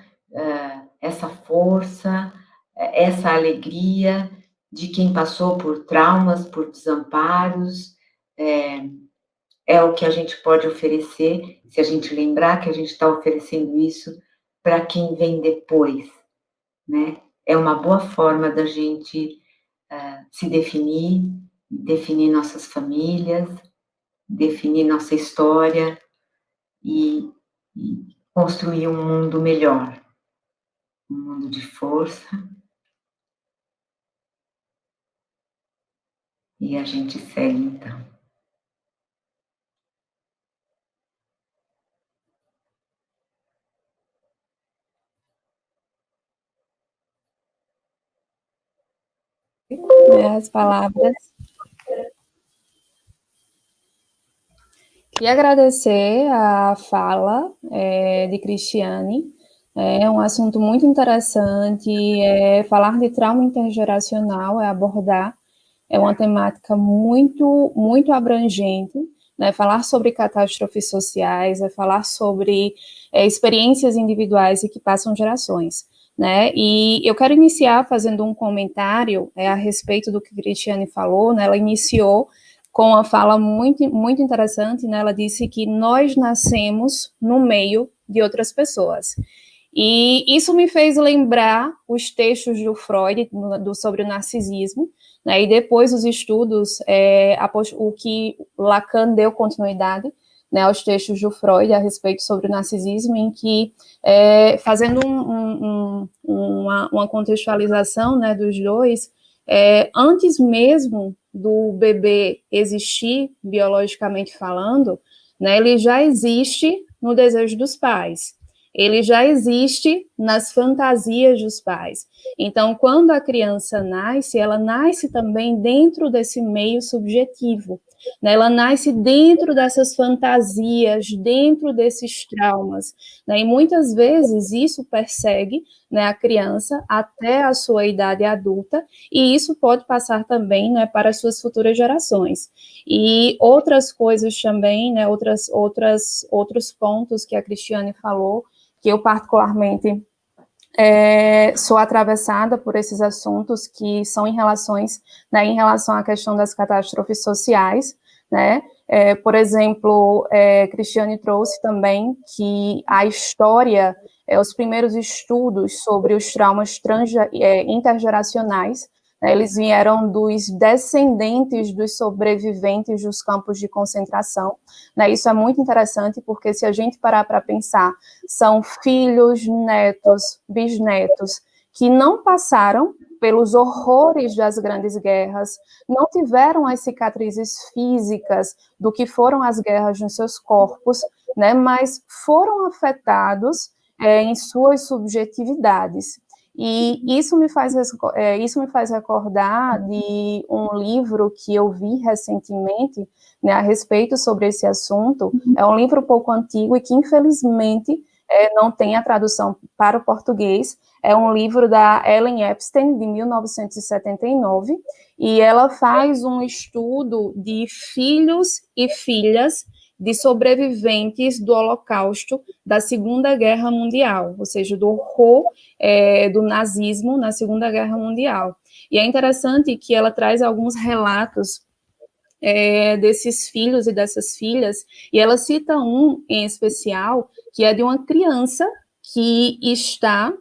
essa força, essa alegria de quem passou por traumas, por desamparos, é o que a gente pode oferecer, se a gente lembrar que a gente está oferecendo isso para quem vem depois, né? É uma boa forma da gente se definir nossas famílias, definir nossa história e construir um mundo melhor, um mundo de força. E a gente segue, então. As palavras. Queria agradecer a fala de Cristiane. É um assunto muito interessante. Falar de trauma intergeracional, abordar, é uma temática muito, muito abrangente. Né? Falar sobre catástrofes sociais, falar sobre experiências individuais e que passam gerações. Né? E eu quero iniciar fazendo um comentário a respeito do que a Cristiane falou. Né? Ela iniciou com uma fala muito, muito interessante. Né? Ela disse que nós nascemos no meio de outras pessoas. E isso me fez lembrar os textos do Freud sobre o narcisismo, né, e depois os estudos, o que Lacan deu continuidade, né, aos textos do Freud a respeito sobre o narcisismo, em que, fazendo uma contextualização, né, dos dois, antes mesmo do bebê existir, biologicamente falando, né, ele já existe no desejo dos pais. Ele já existe nas fantasias dos pais. Então, quando a criança nasce, ela nasce também dentro desse meio subjetivo, né? Ela nasce dentro dessas fantasias, dentro desses traumas, né? E muitas vezes isso persegue, né, a criança até a sua idade adulta, e isso pode passar também, né, para as suas futuras gerações. E outras coisas também, né, outros pontos que a Cristiane falou, que eu particularmente sou atravessada por esses assuntos que são em relação à questão das catástrofes sociais, né? Por exemplo, Cristiane trouxe também que a história, os primeiros estudos sobre os traumas intergeracionais, né, eles vieram dos descendentes dos sobreviventes dos campos de concentração. Né, isso é muito interessante, porque se a gente parar para pensar, são filhos, netos, bisnetos, que não passaram pelos horrores das grandes guerras, não tiveram as cicatrizes físicas do que foram as guerras nos seus corpos, né, mas foram afetados em suas subjetividades. E isso me faz recordar de um livro que eu vi recentemente, né, a respeito sobre esse assunto. É um livro um pouco antigo e que, infelizmente, não tem a tradução para o português. É um livro da Ellen Epstein, de 1979, e ela faz um estudo de filhos e filhas de sobreviventes do Holocausto da Segunda Guerra Mundial, ou seja, do horror do nazismo na Segunda Guerra Mundial. E é interessante que ela traz alguns relatos desses filhos e dessas filhas, e ela cita um em especial, que é de uma criança que está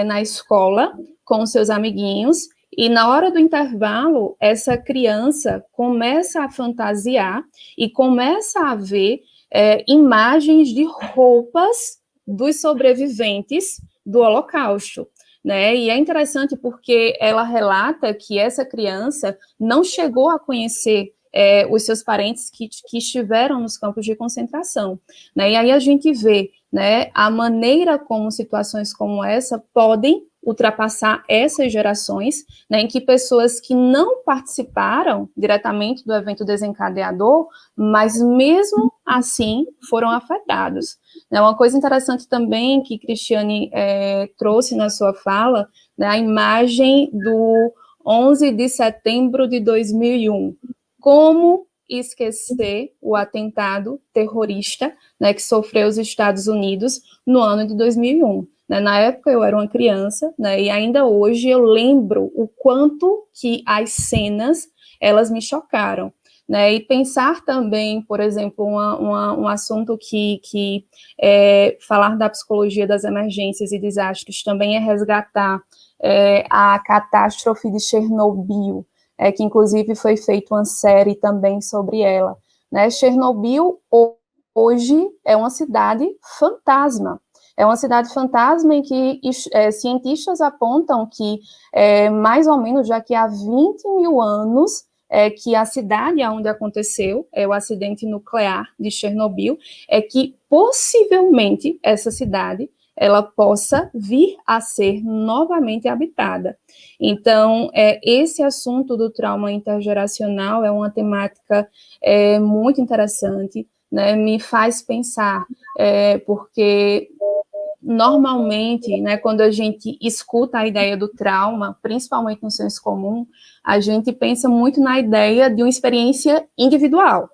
na escola com seus amiguinhos, e na hora do intervalo, essa criança começa a fantasiar e começa a ver imagens de roupas dos sobreviventes do Holocausto. Né? E é interessante porque ela relata que essa criança não chegou a conhecer os seus parentes que estiveram nos campos de concentração. Né? E aí a gente vê né, a maneira como situações como essa podem ultrapassar essas gerações, né, em que pessoas que não participaram diretamente do evento desencadeador, mas mesmo assim foram afetados. Uma coisa interessante também que Cristiane trouxe na sua fala, né, a imagem do 11 de setembro de 2001. Como esquecer o atentado terrorista, né, que sofreu os Estados Unidos no ano de 2001. Né? Na época eu era uma criança, né, e ainda hoje eu lembro o quanto que as cenas, elas me chocaram. Né? E pensar também, por exemplo, um assunto que falar da psicologia das emergências e desastres também é resgatar a catástrofe de Chernobyl, que inclusive foi feita uma série também sobre ela. Né? Chernobyl hoje é uma cidade fantasma. É uma cidade fantasma em que cientistas apontam que, mais ou menos, já que há 20 mil anos, que a cidade onde aconteceu o acidente nuclear de Chernobyl, que possivelmente essa cidade ela possa vir a ser novamente habitada. Então, esse assunto do trauma intergeracional é uma temática muito interessante, né, me faz pensar, porque normalmente, né, quando a gente escuta a ideia do trauma, principalmente no senso comum, a gente pensa muito na ideia de uma experiência individual,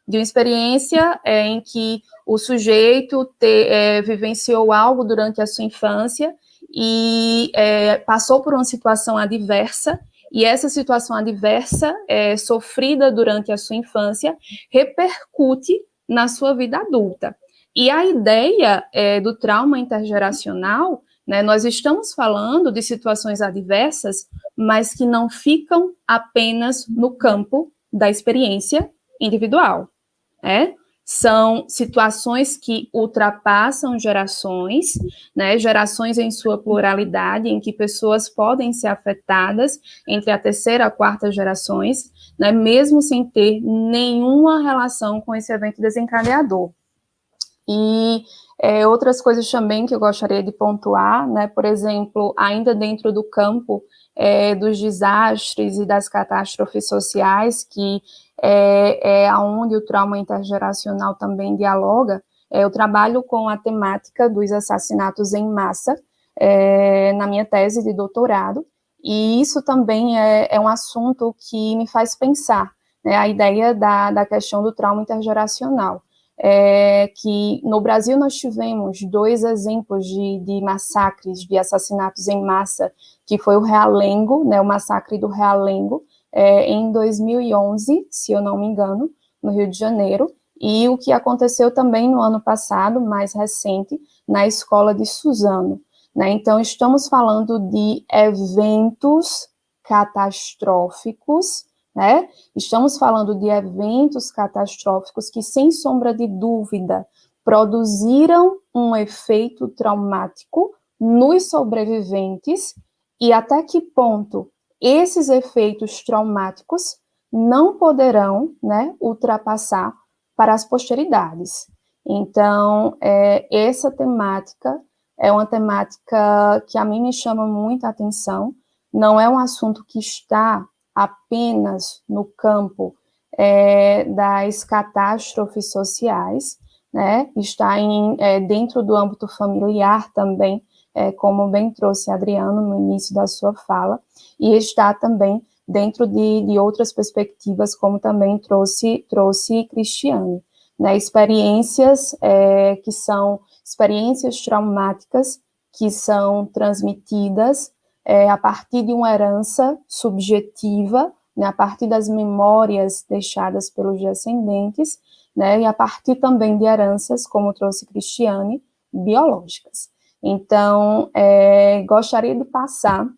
de uma experiência em que o sujeito vivenciou algo durante a sua infância e passou por uma situação adversa, e essa situação adversa, sofrida durante a sua infância, repercute na sua vida adulta. E a ideia do trauma intergeracional, né, nós estamos falando de situações adversas, mas que não ficam apenas no campo da experiência individual. São situações que ultrapassam gerações, né, gerações em sua pluralidade, em que pessoas podem ser afetadas entre a terceira e a quarta gerações, né, mesmo sem ter nenhuma relação com esse evento desencadeador. E outras coisas também que eu gostaria de pontuar, né, por exemplo, ainda dentro do campo dos desastres e das catástrofes sociais, que é onde o trauma intergeracional também dialoga, eu trabalho com a temática dos assassinatos em massa na minha tese de doutorado, e isso também é um assunto que me faz pensar, né, a ideia da questão do trauma intergeracional. Que no Brasil nós tivemos 2 exemplos de massacres, de assassinatos em massa, que foi o Realengo, né, o massacre do Realengo, em 2011, se eu não me engano, no Rio de Janeiro, e o que aconteceu também no ano passado, mais recente, na escola de Suzano. Né? Então, estamos falando de eventos catastróficos, né? Estamos falando de eventos catastróficos que, sem sombra de dúvida, produziram um efeito traumático nos sobreviventes, e até que ponto esses efeitos traumáticos não poderão, né, ultrapassar para as posteridades. Então, essa temática é uma temática que a mim me chama muita atenção, não é um assunto que está apenas no campo das catástrofes sociais, né, está dentro do âmbito familiar também, como bem trouxe Adriano no início da sua fala, e está também dentro de outras perspectivas, como também trouxe Cristiane, né, experiências que são experiências traumáticas que são transmitidas a partir de uma herança subjetiva, né, a partir das memórias deixadas pelos descendentes, né, e a partir também de heranças, como trouxe Cristiane, biológicas. Então, gostaria de passar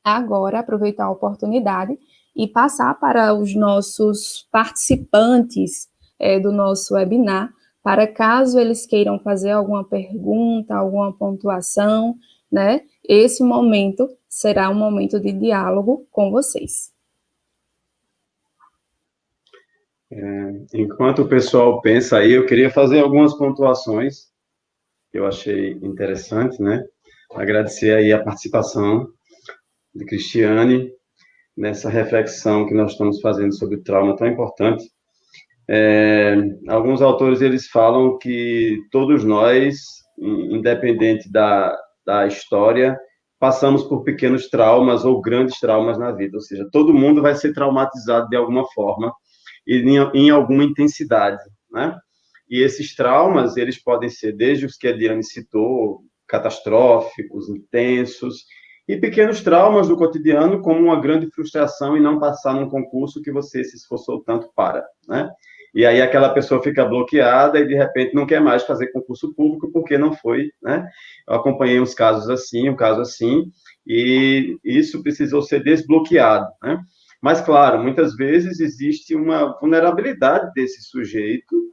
agora, aproveitar a oportunidade, e passar para os nossos participantes do nosso webinar, para caso eles queiram fazer alguma pergunta, alguma pontuação, né, esse momento será um momento de diálogo com vocês. Enquanto o pessoal pensa aí, eu queria fazer algumas pontuações que eu achei interessante, né? Agradecer aí a participação de Cristiane nessa reflexão que nós estamos fazendo sobre o trauma tão importante. Alguns autores, eles falam que todos nós, independente da história, passamos por pequenos traumas ou grandes traumas na vida, ou seja, todo mundo vai ser traumatizado de alguma forma e em alguma intensidade, né? E esses traumas, eles podem ser desde os que a Diane citou, catastróficos, intensos, e pequenos traumas do cotidiano, como uma grande frustração em não passar num concurso que você se esforçou tanto para, né? E aí aquela pessoa fica bloqueada e, de repente, não quer mais fazer concurso público porque não foi, né? Eu acompanhei uns casos assim, um caso assim, e isso precisou ser desbloqueado, né? Mas, claro, muitas vezes existe uma vulnerabilidade desse sujeito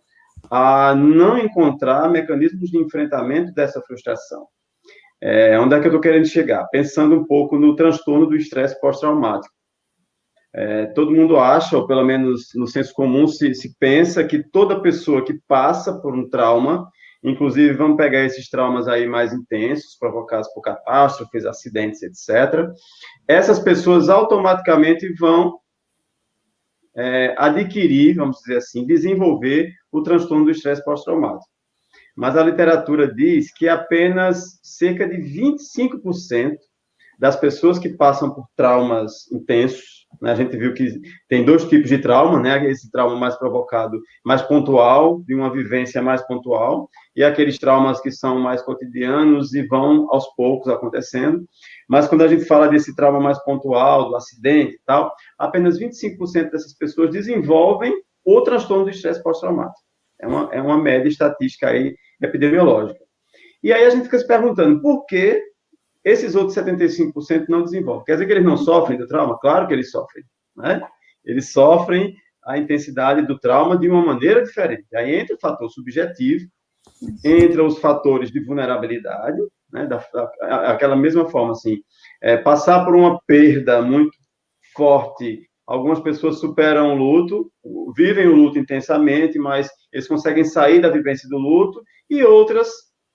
a não encontrar mecanismos de enfrentamento dessa frustração. Onde é que eu estou querendo chegar? Pensando um pouco no transtorno do estresse pós-traumático. Todo mundo acha, ou pelo menos no senso comum, se pensa que toda pessoa que passa por um trauma, inclusive vamos pegar esses traumas aí mais intensos, provocados por catástrofes, acidentes, etc., essas pessoas automaticamente vão adquirir, vamos dizer assim, desenvolver o transtorno do estresse pós-traumático. Mas a literatura diz que apenas cerca de 25% das pessoas que passam por traumas intensos, né, a gente viu que tem dois tipos de trauma, né, esse trauma mais provocado, mais pontual, de uma vivência mais pontual, e aqueles traumas que são mais cotidianos e vão aos poucos acontecendo. Mas quando a gente fala desse trauma mais pontual, do acidente e tal, apenas 25% dessas pessoas desenvolvem o transtorno do estresse pós-traumático. É uma média estatística aí epidemiológica. E aí a gente fica se perguntando por que esses outros 75% não desenvolvem. Quer dizer que eles não sofrem do trauma? Claro que eles sofrem, né? Eles sofrem a intensidade do trauma de uma maneira diferente. Aí entra o fator subjetivo, entra os fatores de vulnerabilidade, né? Aquela mesma forma, assim, passar por uma perda muito forte. Algumas pessoas superam o luto, vivem o luto intensamente, mas eles conseguem sair da vivência do luto, e outras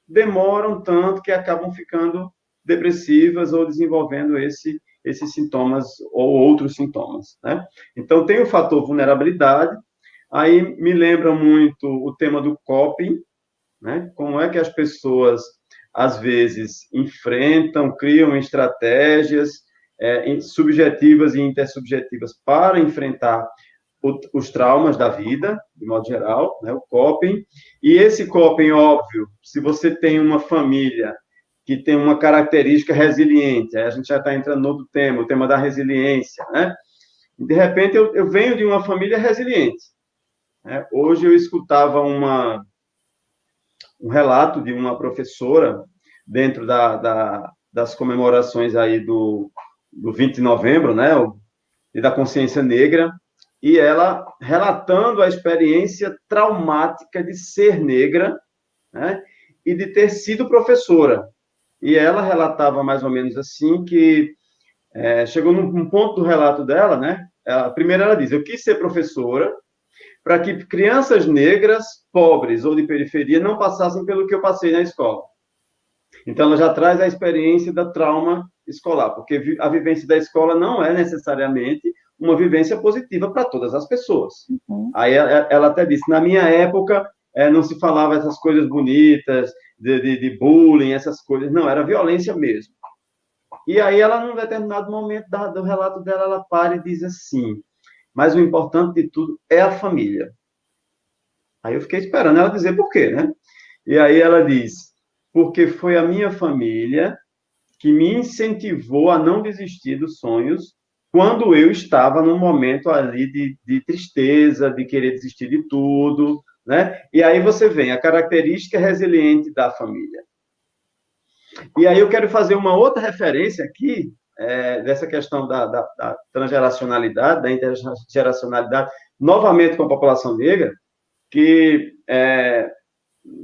demoram tanto que acabam ficando depressivas ou desenvolvendo esses sintomas ou outros sintomas, né? Então, tem o fator vulnerabilidade, aí me lembra muito o tema do coping, né? Como é que as pessoas, às vezes, enfrentam, criam estratégias subjetivas e intersubjetivas para enfrentar os traumas da vida, de modo geral, né, o coping. E esse coping, óbvio, se você tem uma família que tem uma característica resiliente, aí a gente já está entrando no outro tema, o tema da resiliência, né? De repente, eu venho de uma família resiliente, né? Hoje eu escutava um relato de uma professora dentro das comemorações aí do 20 de novembro, né, e da consciência negra, e ela relatando a experiência traumática de ser negra, né, e de ter sido professora. E ela relatava mais ou menos assim que chegou num ponto do relato dela, né, primeiro ela diz, eu quis ser professora para que crianças negras, pobres ou de periferia, não passassem pelo que eu passei na escola. Então, ela já traz a experiência da trauma escolar, porque a vivência da escola não é necessariamente uma vivência positiva para todas as pessoas. Uhum. Aí ela até disse, na minha época, não se falava essas coisas bonitas, de bullying, essas coisas, não, era violência mesmo. E aí ela, num determinado momento do relato dela, ela para e diz assim, mas o importante de tudo é a família. Aí eu fiquei esperando ela dizer por quê, né? E aí ela diz, porque foi a minha família que me incentivou a não desistir dos sonhos quando eu estava num momento ali de tristeza, de querer desistir de tudo, né? E aí você vem a característica resiliente da família. E aí eu quero fazer uma outra referência aqui, dessa questão da transgeracionalidade, da intergeracionalidade, novamente com a população negra, que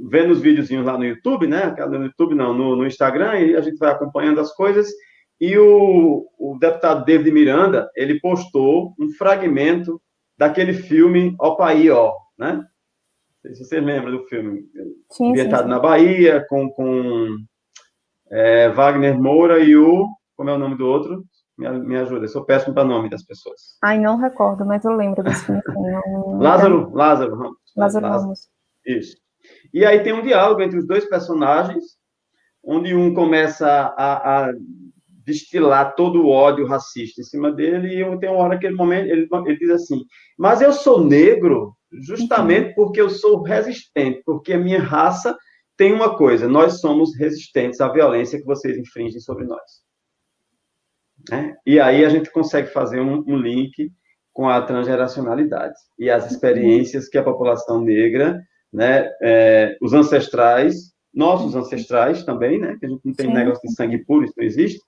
vendo os videozinhos lá no YouTube, né? No YouTube não, no Instagram, e a gente vai acompanhando as coisas, e o deputado David Miranda, ele postou um fragmento daquele filme Opaí, ó, né? sei se você lembra do filme. Sim, Ambientado sim. na Bahia, com Wagner Moura e como é o nome do outro? Me ajuda, eu sou péssimo para nome das pessoas. Ai, não recordo, mas eu lembro desse filme, sim. Lázaro Ramos. Lázaro Ramos. Isso. E aí tem um diálogo entre os dois personagens, onde um começa a destilar todo o ódio racista em cima dele, e tem uma hora que ele diz assim, mas eu sou negro justamente porque eu sou resistente, porque a minha raça tem uma coisa, nós somos resistentes à violência que vocês infringem sobre nós. E aí a gente consegue fazer um link com a transgeracionalidade e as experiências que a população negra, né, os ancestrais, nossos ancestrais também, né, que a gente não tem negócio de sangue puro, isso não existe,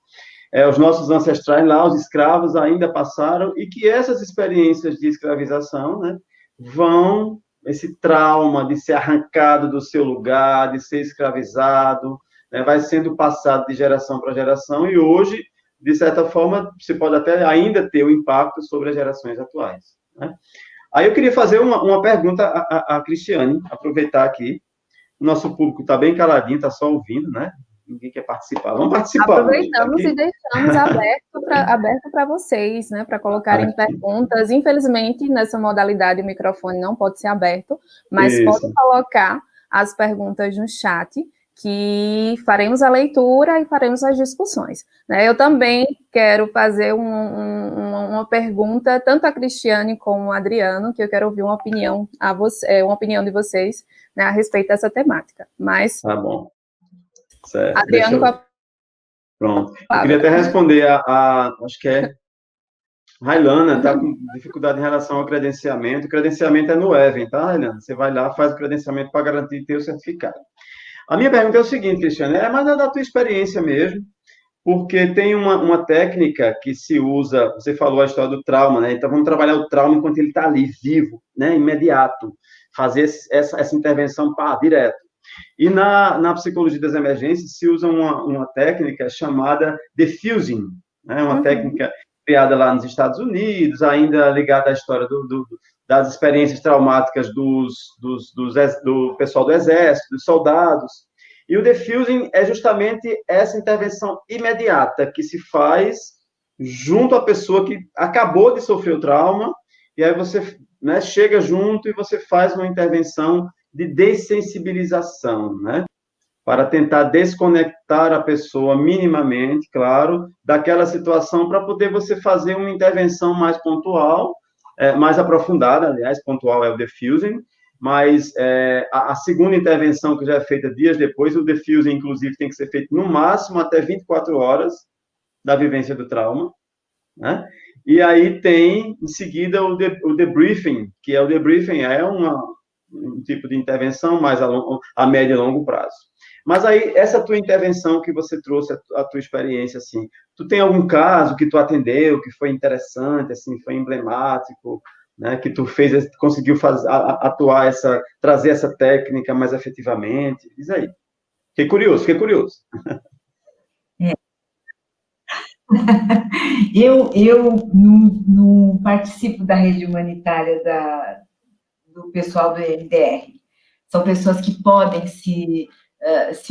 os nossos ancestrais lá, os escravos, ainda passaram, e que essas experiências de escravização, né, esse trauma de ser arrancado do seu lugar, de ser escravizado, né, vai sendo passado de geração para geração, e hoje, de certa forma, você pode até ainda ter o impacto sobre as gerações atuais. Né? Aí eu queria fazer uma pergunta a Cristiane, aproveitar aqui, o nosso público está bem caladinho, está só ouvindo, né? Ninguém quer participar. Vamos participar. Aproveitamos e deixamos aberto para vocês, né, para colocarem perguntas. Infelizmente, nessa modalidade, o microfone não pode ser aberto, mas pode colocar as perguntas no chat, que faremos a leitura e faremos as discussões. Né? Eu também quero fazer uma pergunta, tanto a Cristiane como o Adriano, que eu quero ouvir uma opinião de vocês, né, a respeito dessa temática. Mas... Tá bom. Certo. Adriano, Pronto. Eu queria até responder acho que Railana, está com dificuldade em relação ao credenciamento. O credenciamento é no Even, tá, Railana? Você vai lá, faz o credenciamento para garantir ter o certificado. A minha pergunta é o seguinte, Cristiane, mais da tua experiência mesmo, porque tem uma técnica que se usa, você falou a história do trauma, né? Então, vamos trabalhar o trauma enquanto ele está ali, vivo, né? Imediato. Fazer essa intervenção direto. E na psicologia das emergências se usa uma técnica chamada diffusing, né? Uma técnica criada lá nos Estados Unidos, ainda ligada à história das experiências traumáticas do pessoal do exército, dos soldados. E o diffusing é justamente essa intervenção imediata que se faz junto à pessoa que acabou de sofrer o trauma, e aí você, né, chega junto e você faz uma intervenção de dessensibilização, né? Para tentar desconectar a pessoa minimamente, claro, daquela situação, para poder você fazer uma intervenção mais pontual, mais aprofundada, aliás, pontual é o diffusing, mas a segunda intervenção que já é feita dias depois, o diffusing, inclusive, tem que ser feito no máximo até 24 horas da vivência do trauma, né? E aí tem, em seguida, o debriefing, que o debriefing é um tipo de intervenção mais a médio e longo prazo. Mas aí, essa tua intervenção que você trouxe, a tua experiência, assim, tu tem algum caso que tu atendeu, que foi interessante, assim, foi emblemático, né, que tu conseguiu trazer essa técnica mais efetivamente? Diz aí. Fiquei curioso. Eu não participo da rede humanitária do pessoal do EMDR. São pessoas que podem se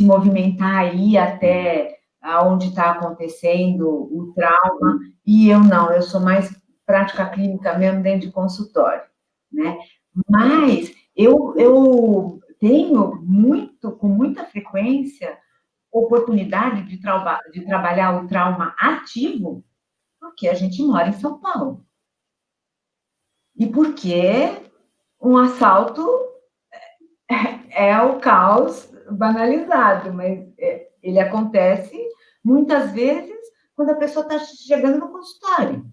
movimentar aí até onde está acontecendo o trauma, e eu não, eu sou mais prática clínica mesmo dentro de consultório, né? Mas eu tenho com muita frequência, oportunidade de trabalhar o trauma ativo, porque a gente mora em São Paulo. E porque um assalto é o caos banalizado, mas ele acontece muitas vezes quando a pessoa está chegando no consultório.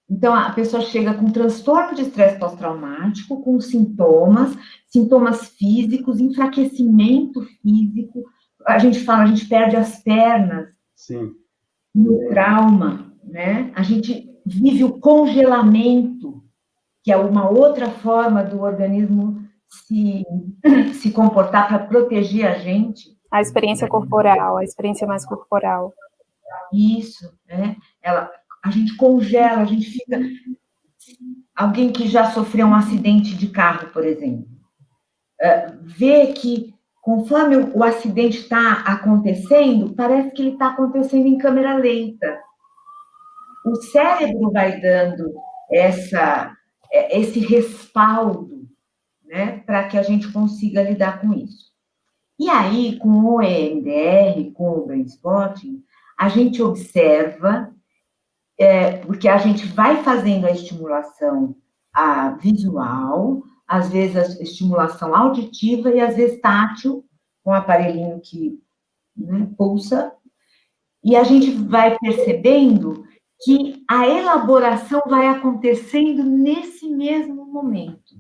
Então, a pessoa chega com transtorno de estresse pós-traumático, com sintomas físicos, enfraquecimento físico. A gente perde as pernas. Sim. No trauma, né? A gente vive o congelamento, que é uma outra forma do organismo se comportar para proteger a gente. A experiência corporal, a experiência mais corporal. Isso, né? A gente congela, a gente fica... Alguém que já sofreu um acidente de carro, por exemplo, vê que, conforme o acidente está acontecendo, parece que ele está acontecendo em câmera lenta. O cérebro vai dando esse respaldo, né, para que a gente consiga lidar com isso. E aí, com o EMDR, com o Brain Spotting, a gente observa, porque a gente vai fazendo a estimulação visual, às vezes a estimulação auditiva e às vezes tátil, com o aparelhinho que, né, pulsa, e a gente vai percebendo que a elaboração vai acontecendo nesse mesmo momento.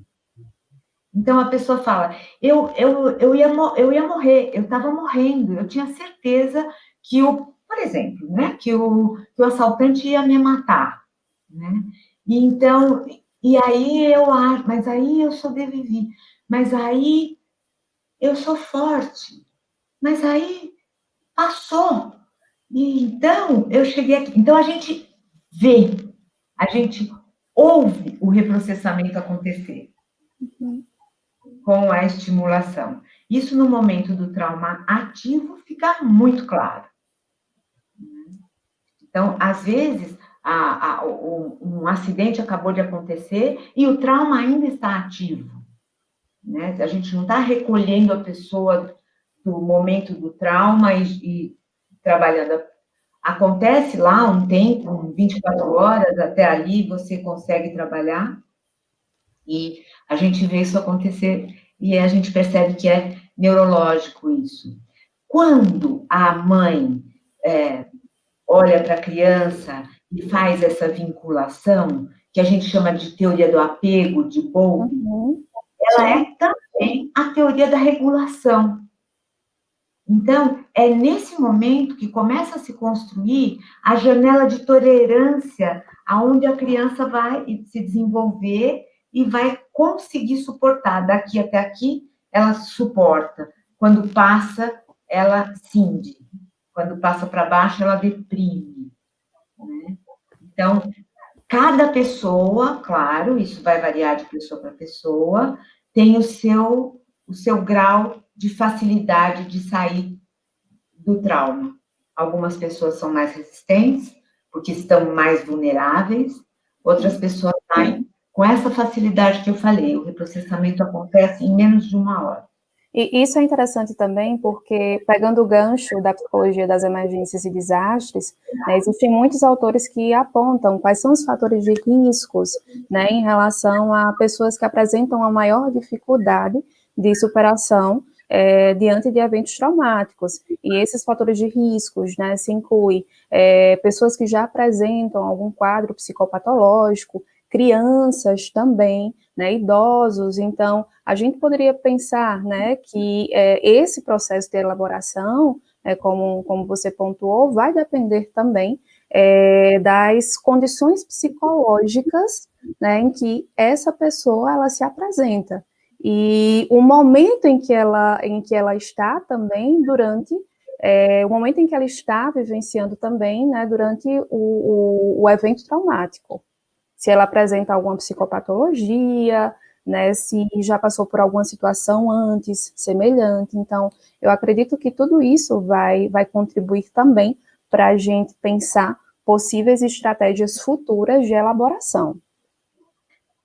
Então, a pessoa fala, eu ia morrer, eu estava morrendo, eu tinha certeza que por exemplo, né, que o assaltante ia me matar, né? E então, mas aí eu sobrevivi, mas aí eu sou forte, mas aí passou. E então, eu cheguei aqui. Então, a gente vê, a gente ouve o reprocessamento acontecer com a estimulação. Isso, no momento do trauma ativo, fica muito claro. Então, às vezes, um acidente acabou de acontecer e o trauma ainda está ativo, né? A gente não está recolhendo a pessoa do momento do trauma e trabalhando. Acontece lá um tempo, 24 horas, até ali você consegue trabalhar, e a gente vê isso acontecer, e a gente percebe que é neurológico isso. Quando a mãe olha para a criança e faz essa vinculação, que a gente chama de teoria do apego, de Bowlby, ela é também a teoria da regulação. Então, é nesse momento que começa a se construir a janela de tolerância, aonde a criança vai se desenvolver e vai conseguir suportar. Daqui até aqui, ela suporta. Quando passa, ela cinde. Quando passa para baixo, ela deprime, né? Então, cada pessoa, claro, isso vai variar de pessoa para pessoa, tem o seu grau de facilidade de sair do trauma. Algumas pessoas são mais resistentes, porque estão mais vulneráveis, outras pessoas saem com essa facilidade que eu falei, o reprocessamento acontece em menos de 1 hora. E isso é interessante também, porque, pegando o gancho da psicologia das emergências e desastres, né, existem muitos autores que apontam quais são os fatores de riscos, né, em relação a pessoas que apresentam a maior dificuldade de superação diante de eventos traumáticos. E esses fatores de riscos, né, se incluem pessoas que já apresentam algum quadro psicopatológico, crianças também, né, idosos. Então, a gente poderia pensar, né, que esse processo de elaboração, como você pontuou, vai depender também das condições psicológicas, né, em que essa pessoa ela se apresenta. E o momento em que ela está também durante o momento em que ela está vivenciando também, né, durante o evento traumático. Se ela apresenta alguma psicopatologia, né, se já passou por alguma situação antes semelhante. Então, eu acredito que tudo isso vai contribuir também para a gente pensar possíveis estratégias futuras de elaboração.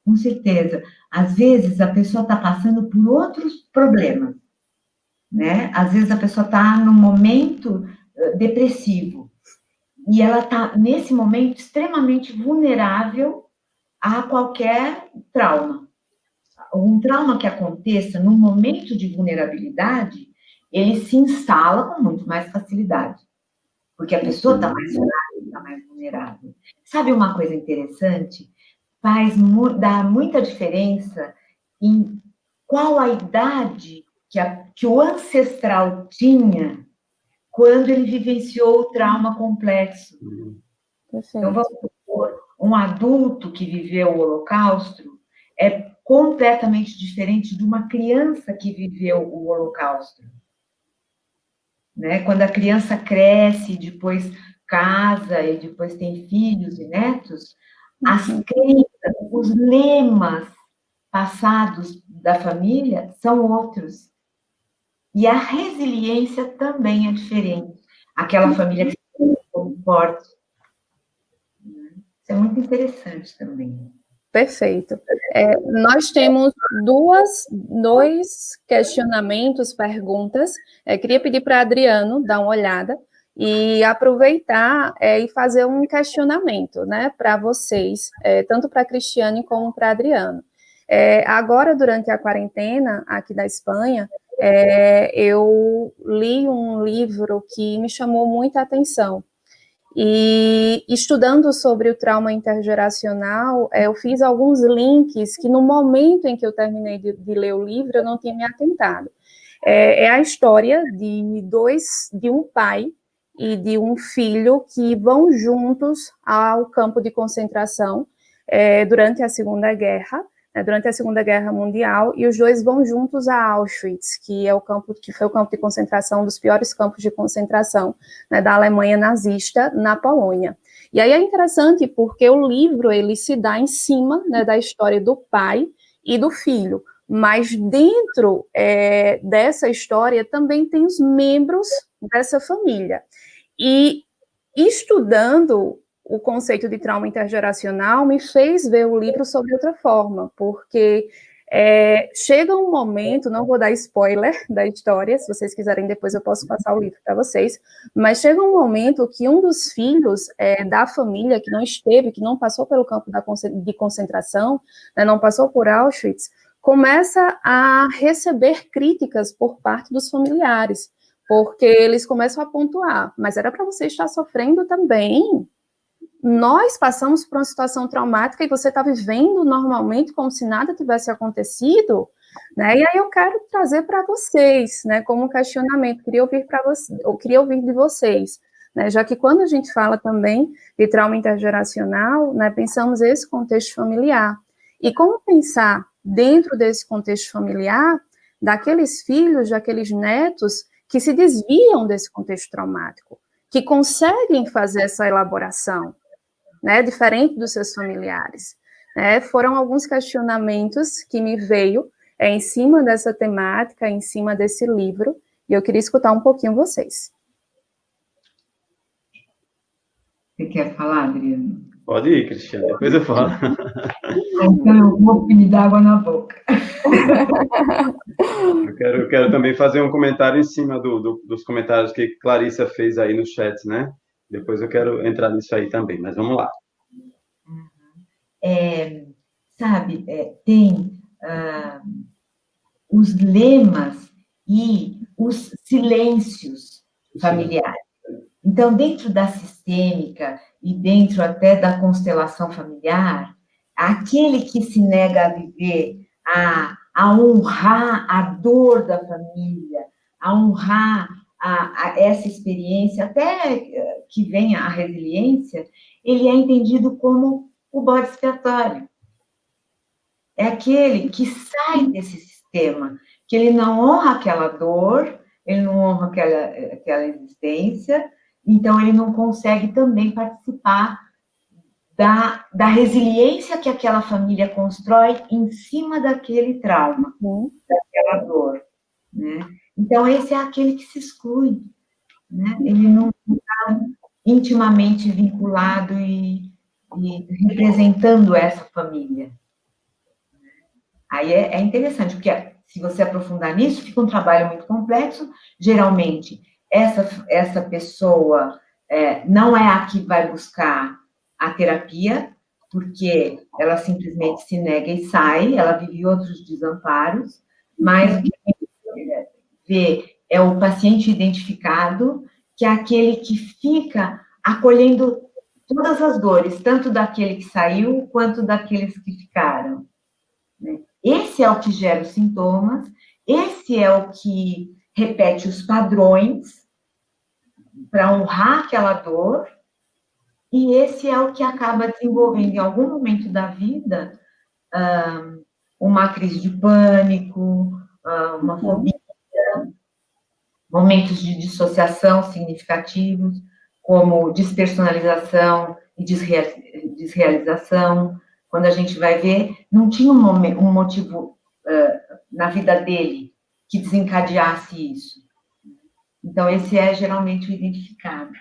Com certeza. Às vezes, a pessoa está passando por outros problemas, né? Às vezes, a pessoa está num momento depressivo, e ela está, nesse momento, extremamente vulnerável a qualquer trauma. Um trauma que aconteça num momento de vulnerabilidade, ele se instala com muito mais facilidade, porque a pessoa está mais frágil, está mais vulnerável. Sabe uma coisa interessante? Dá muita diferença em qual a idade que o ancestral tinha quando ele vivenciou o trauma complexo. Então, vamos supor, um adulto que viveu o Holocausto é completamente diferente de uma criança que viveu o Holocausto. Né? Quando a criança cresce, depois casa e depois tem filhos e netos, as crenças, os lemas passados da família são outros. E a resiliência também é diferente. Aquela família que se comporta. Isso é muito interessante também. Perfeito. Nós temos dois questionamentos, perguntas. Queria pedir para Adriano dar uma olhada e aproveitar e fazer um questionamento, né, para vocês, tanto para a Cristiane como para Adriano. Agora, durante a quarentena aqui da Espanha, eu li um livro que me chamou muita atenção. E estudando sobre o trauma intergeracional, eu fiz alguns links que no momento em que eu terminei de ler o livro, eu não tinha me atentado. É a história de um pai e de um filho que vão juntos ao campo de concentração durante a Segunda Guerra, durante a Segunda Guerra Mundial, e os dois vão juntos a Auschwitz, que foi o campo de concentração, um dos piores campos de concentração, né, da Alemanha nazista na Polônia. E aí é interessante porque o livro, ele se dá em cima, né, da história do pai e do filho, mas dentro dessa história também tem os membros dessa família. E estudando o conceito de trauma intergeracional me fez ver o livro sobre outra forma, porque chega um momento, não vou dar spoiler da história, se vocês quiserem depois eu posso passar o livro para vocês, mas chega um momento que um dos filhos da família que não esteve, que não passou pelo campo de concentração, né, não passou por Auschwitz, começa a receber críticas por parte dos familiares, porque eles começam a pontuar, mas era para você estar sofrendo também. Nós passamos por uma situação traumática e você está vivendo normalmente como se nada tivesse acontecido, né? E aí eu quero trazer para vocês, né, como questionamento, queria ouvir de vocês, né, já que quando a gente fala também de trauma intergeracional, né, pensamos esse contexto familiar. E como pensar dentro desse contexto familiar daqueles filhos, daqueles netos que se desviam desse contexto traumático, que conseguem fazer essa elaboração, né, diferente dos seus familiares. Foram alguns questionamentos que me veio em cima dessa temática, em cima desse livro, e eu queria escutar um pouquinho vocês. Você quer falar, Adriano? Pode ir, Cristiane, depois eu falo. Então eu vou me dar água na boca. Eu quero também fazer um comentário em cima dos comentários que Clarissa fez aí no chat, né? Depois eu quero entrar nisso aí também, mas vamos lá. Tem os lemas e os silêncios familiares. Então, dentro da sistêmica e dentro até da constelação familiar, aquele que se nega a viver, a honrar a dor da família, a honrar a essa experiência, até que venha a resiliência, ele é entendido como o bode expiatório. É aquele que sai desse sistema, que ele não honra aquela dor, ele não honra aquela existência, então ele não consegue também participar da resiliência que aquela família constrói em cima daquele trauma, daquela dor, né? Então, esse é aquele que se exclui, né? Ele não está intimamente vinculado e representando essa família. Aí é interessante, porque se você aprofundar nisso, fica um trabalho muito complexo. Geralmente, essa pessoa não é a que vai buscar a terapia, porque ela simplesmente se nega e sai, ela vive outros desamparos, mas o que a gente vê é o paciente identificado, que é aquele que fica acolhendo todas as dores, tanto daquele que saiu, quanto daqueles que ficaram. Esse é o que gera os sintomas, esse é o que repete os padrões para honrar aquela dor, e esse é o que acaba desenvolvendo, em algum momento da vida, uma crise de pânico, uma fobia, momentos de dissociação significativos, como despersonalização e desrealização. Quando a gente vai ver, não tinha um motivo na vida dele que desencadeasse isso. Então, esse é geralmente o identificado.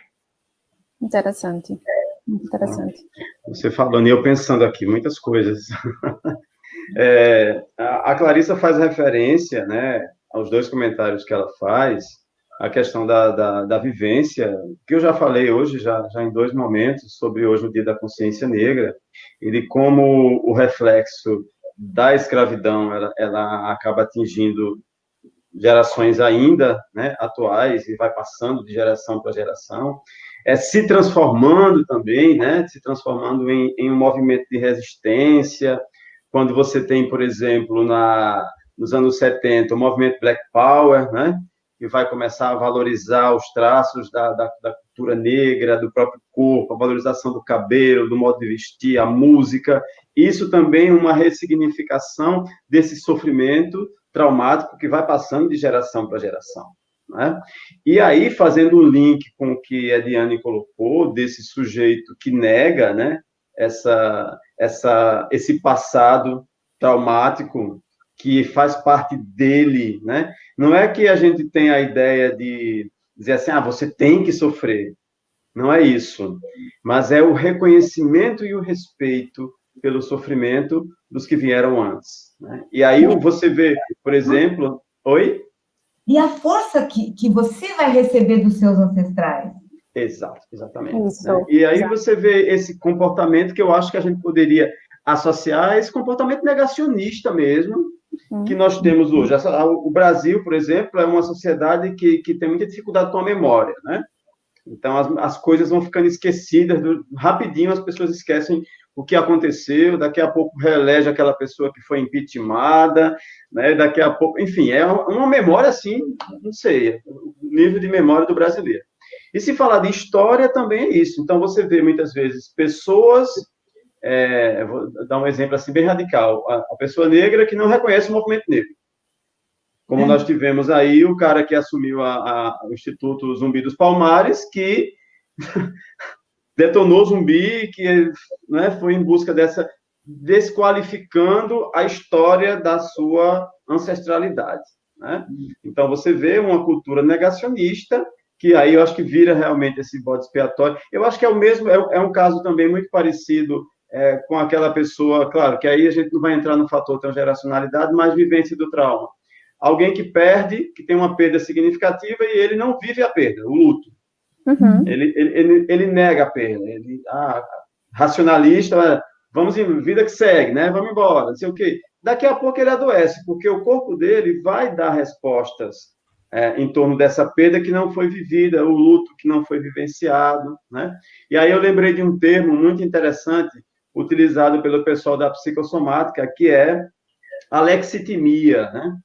Interessante. Muito interessante. Você falando e eu pensando aqui, muitas coisas. A Clarissa faz referência, né, aos 2 comentários que ela faz, a questão da vivência, que eu já falei hoje, já em 2 momentos, sobre hoje o Dia da Consciência Negra, e de como o reflexo da escravidão, ela acaba atingindo gerações ainda, né, atuais, e vai passando de geração para geração, se transformando também, né, se transformando em um movimento de resistência. Quando você tem, por exemplo, nos anos 70, o movimento Black Power, né, que vai começar a valorizar os traços da cultura negra, do próprio corpo, a valorização do cabelo, do modo de vestir, a música. Isso também é uma ressignificação desse sofrimento traumático que vai passando de geração para geração, né? E aí, fazendo um link com o que a Ediane colocou, desse sujeito que nega, né, esse passado traumático que faz parte dele, né? Não é que a gente tem a ideia de dizer assim, você tem que sofrer. Não é isso. Mas é o reconhecimento e o respeito pelo sofrimento dos que vieram antes, né? E aí você vê, por exemplo... Oi? E a força que você vai receber dos seus ancestrais. Exatamente. Isso, né? E aí você vê esse comportamento que eu acho que a gente poderia associar a esse comportamento negacionista mesmo, que nós temos hoje. O Brasil, por exemplo, é uma sociedade que tem muita dificuldade com a memória, né? Então, as coisas vão ficando esquecidas, rapidinho as pessoas esquecem o que aconteceu, daqui a pouco reelege aquela pessoa que foi impeachmentada, né? Daqui a pouco... Enfim, é uma memória, assim, não sei, o nível de memória do brasileiro. E se falar de história, também é isso. Então, você vê, muitas vezes, pessoas... vou dar um exemplo, assim, bem radical. A pessoa negra que não reconhece o movimento negro. Como nós tivemos aí o cara que assumiu o Instituto Zumbi dos Palmares, que detonou Zumbi, que, né, foi em busca desqualificando a história da sua ancestralidade, né? Então, você vê uma cultura negacionista, que aí eu acho que vira realmente esse bode expiatório. Eu acho que é o mesmo, é um caso também muito parecido com aquela pessoa, claro, que aí a gente não vai entrar no fator transgeracionalidade, mas vivência do trauma. Alguém que perde, que tem uma perda significativa e ele não vive a perda, o luto. Uhum. Ele nega a perda. Racionalista, vamos em vida que segue, né? Vamos embora, não sei o quê. Daqui a pouco ele adoece, porque o corpo dele vai dar respostas em torno dessa perda que não foi vivida, o luto que não foi vivenciado, né? E aí eu lembrei de um termo muito interessante, utilizado pelo pessoal da psicossomática, que é alexitimia, né?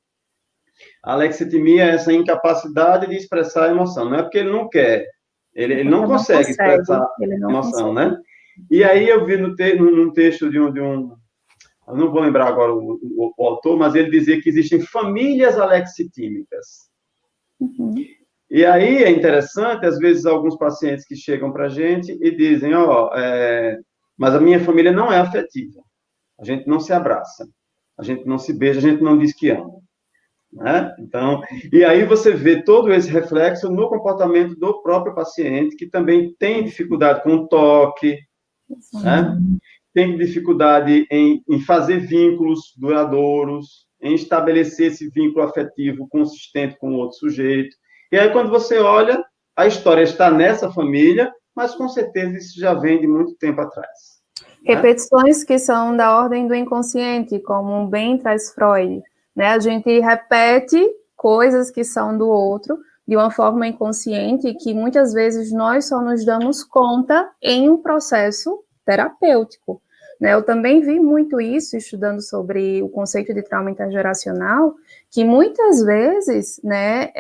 A alexitimia é essa incapacidade de expressar a emoção. Não é porque ele não quer, ele não consegue expressar a emoção, né? E aí eu vi num texto de um... Eu não vou lembrar agora o autor, mas ele dizia que existem famílias alexitímicas. Uhum. E aí é interessante, às vezes, alguns pacientes que chegam para a gente e dizem, mas a minha família não é afetiva. A gente não se abraça, a gente não se beija, a gente não diz que ama. Né? Então, e aí você vê todo esse reflexo no comportamento do próprio paciente, que também tem dificuldade com o toque, né? Tem dificuldade em fazer vínculos duradouros, em estabelecer esse vínculo afetivo consistente com o outro sujeito. E aí, quando você olha, a história está nessa família, mas com certeza isso já vem de muito tempo atrás. Repetições que são da ordem do inconsciente, como bem traz Freud. Né? A gente repete coisas que são do outro de uma forma inconsciente que muitas vezes nós só nos damos conta em um processo terapêutico. Né? Eu também vi muito isso estudando sobre o conceito de trauma intergeracional, que muitas vezes, né,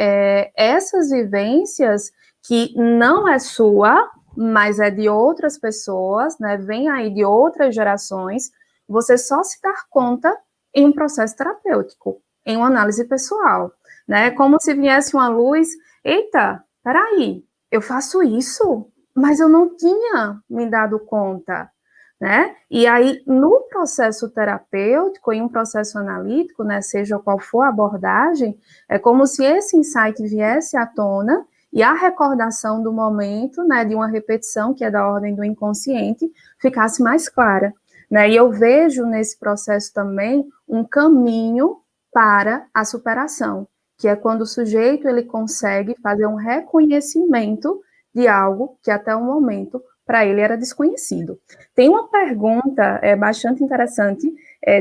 essas vivências que não é sua, mas é de outras pessoas, né, vem aí de outras gerações, você só se dar conta em um processo terapêutico, em uma análise pessoal, né? Como se viesse uma luz, eita, peraí, eu faço isso, mas eu não tinha me dado conta, né? E aí, no processo terapêutico, em um processo analítico, né, seja qual for a abordagem, é como se esse insight viesse à tona e a recordação do momento, né, de uma repetição, que é da ordem do inconsciente, ficasse mais clara, né? E eu vejo nesse processo também um caminho para a superação, que é quando o sujeito ele consegue fazer um reconhecimento de algo que até o momento para ele era desconhecido. Tem uma pergunta bastante interessante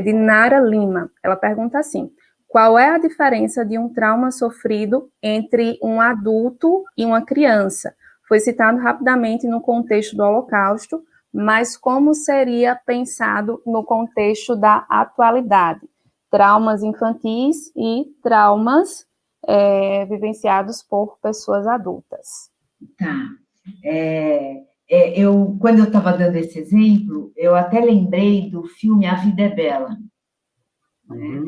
de Nara Lima. Ela pergunta assim: qual é a diferença de um trauma sofrido entre um adulto e uma criança? Foi citado rapidamente no contexto do Holocausto, mas como seria pensado no contexto da atualidade? Traumas infantis e traumas vivenciados por pessoas adultas. Tá. Quando eu estava dando esse exemplo, eu até lembrei do filme A Vida é Bela. Né?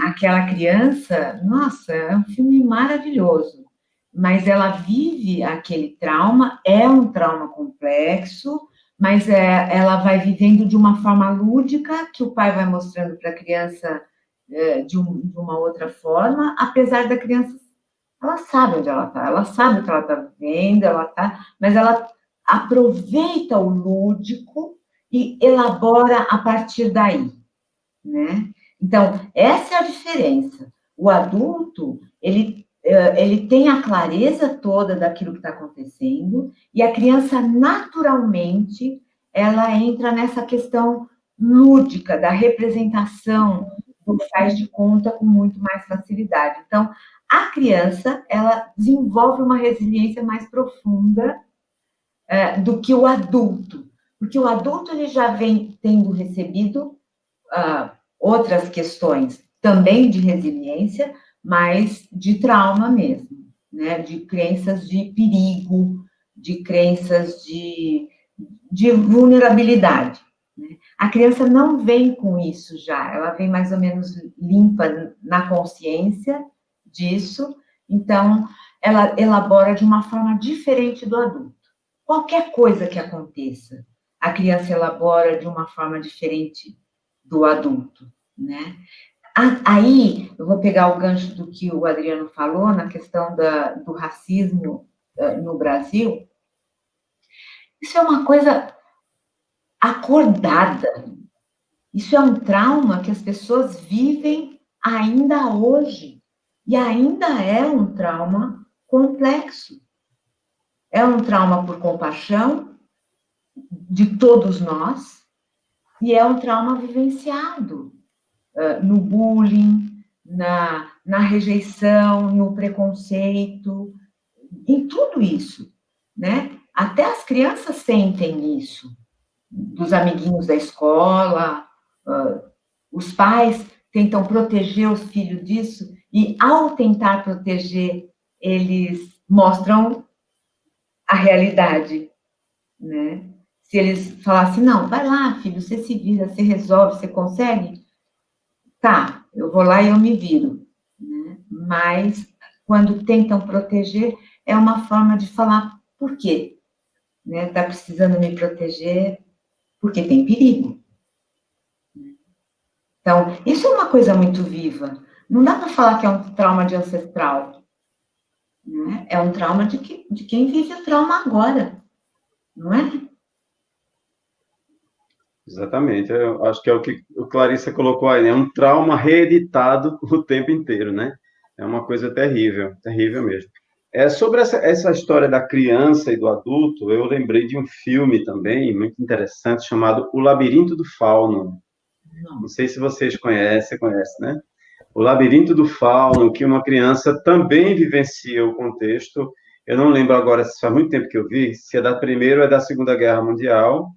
Aquela criança, nossa, é um filme maravilhoso, mas ela vive aquele trauma, é um trauma complexo, mas ela vai vivendo de uma forma lúdica, que o pai vai mostrando para a criança de uma outra forma, apesar da criança, ela sabe onde ela está, ela sabe o que ela está vivendo, mas ela aproveita o lúdico e elabora a partir daí, né? Então, essa é a diferença. O adulto, ele tem a clareza toda daquilo que está acontecendo, e a criança, naturalmente, ela entra nessa questão lúdica, da representação, do faz de conta com muito mais facilidade. Então, a criança, ela desenvolve uma resiliência mais profunda do que o adulto, porque o adulto ele já vem tendo recebido outras questões também de resiliência, mas de trauma mesmo, né? De crenças de perigo, de crenças de vulnerabilidade. Né? A criança não vem com isso já, ela vem mais ou menos limpa na consciência disso, então ela elabora de uma forma diferente do adulto. Qualquer coisa que aconteça, a criança elabora de uma forma diferente do adulto, né? Aí, eu vou pegar o gancho do que o Adriano falou, na questão do racismo no Brasil. Isso é uma coisa acordada. Isso é um trauma que as pessoas vivem ainda hoje. E ainda é um trauma complexo. É um trauma por compaixão de todos nós, e é um trauma vivenciado no bullying, na rejeição, no preconceito, em tudo isso, né? Até as crianças sentem isso, dos amiguinhos da escola, os pais tentam proteger os filhos disso, e ao tentar proteger, eles mostram a realidade, né? Se eles falassem, não, vai lá, filho, você se vira, você resolve, você consegue, tá, eu vou lá e eu me viro, né? Mas, quando tentam proteger, é uma forma de falar, por quê? Né? Tá precisando me proteger porque tem perigo. Então, isso é uma coisa muito viva. Não dá para falar que é um trauma de ancestral. Né? É um trauma de quem vive o trauma agora, não é? Exatamente, eu acho que é o que o Clarissa colocou aí, né? É um trauma reeditado o tempo inteiro, né? É uma coisa terrível, terrível mesmo. Sobre essa história da criança e do adulto, eu lembrei de um filme também, muito interessante, chamado O Labirinto do Fauno. Não sei se vocês conhecem, né? O Labirinto do Fauno, que uma criança também vivencia o contexto. Eu não lembro agora, se faz muito tempo que eu vi, se é da Primeira ou é da Segunda Guerra Mundial.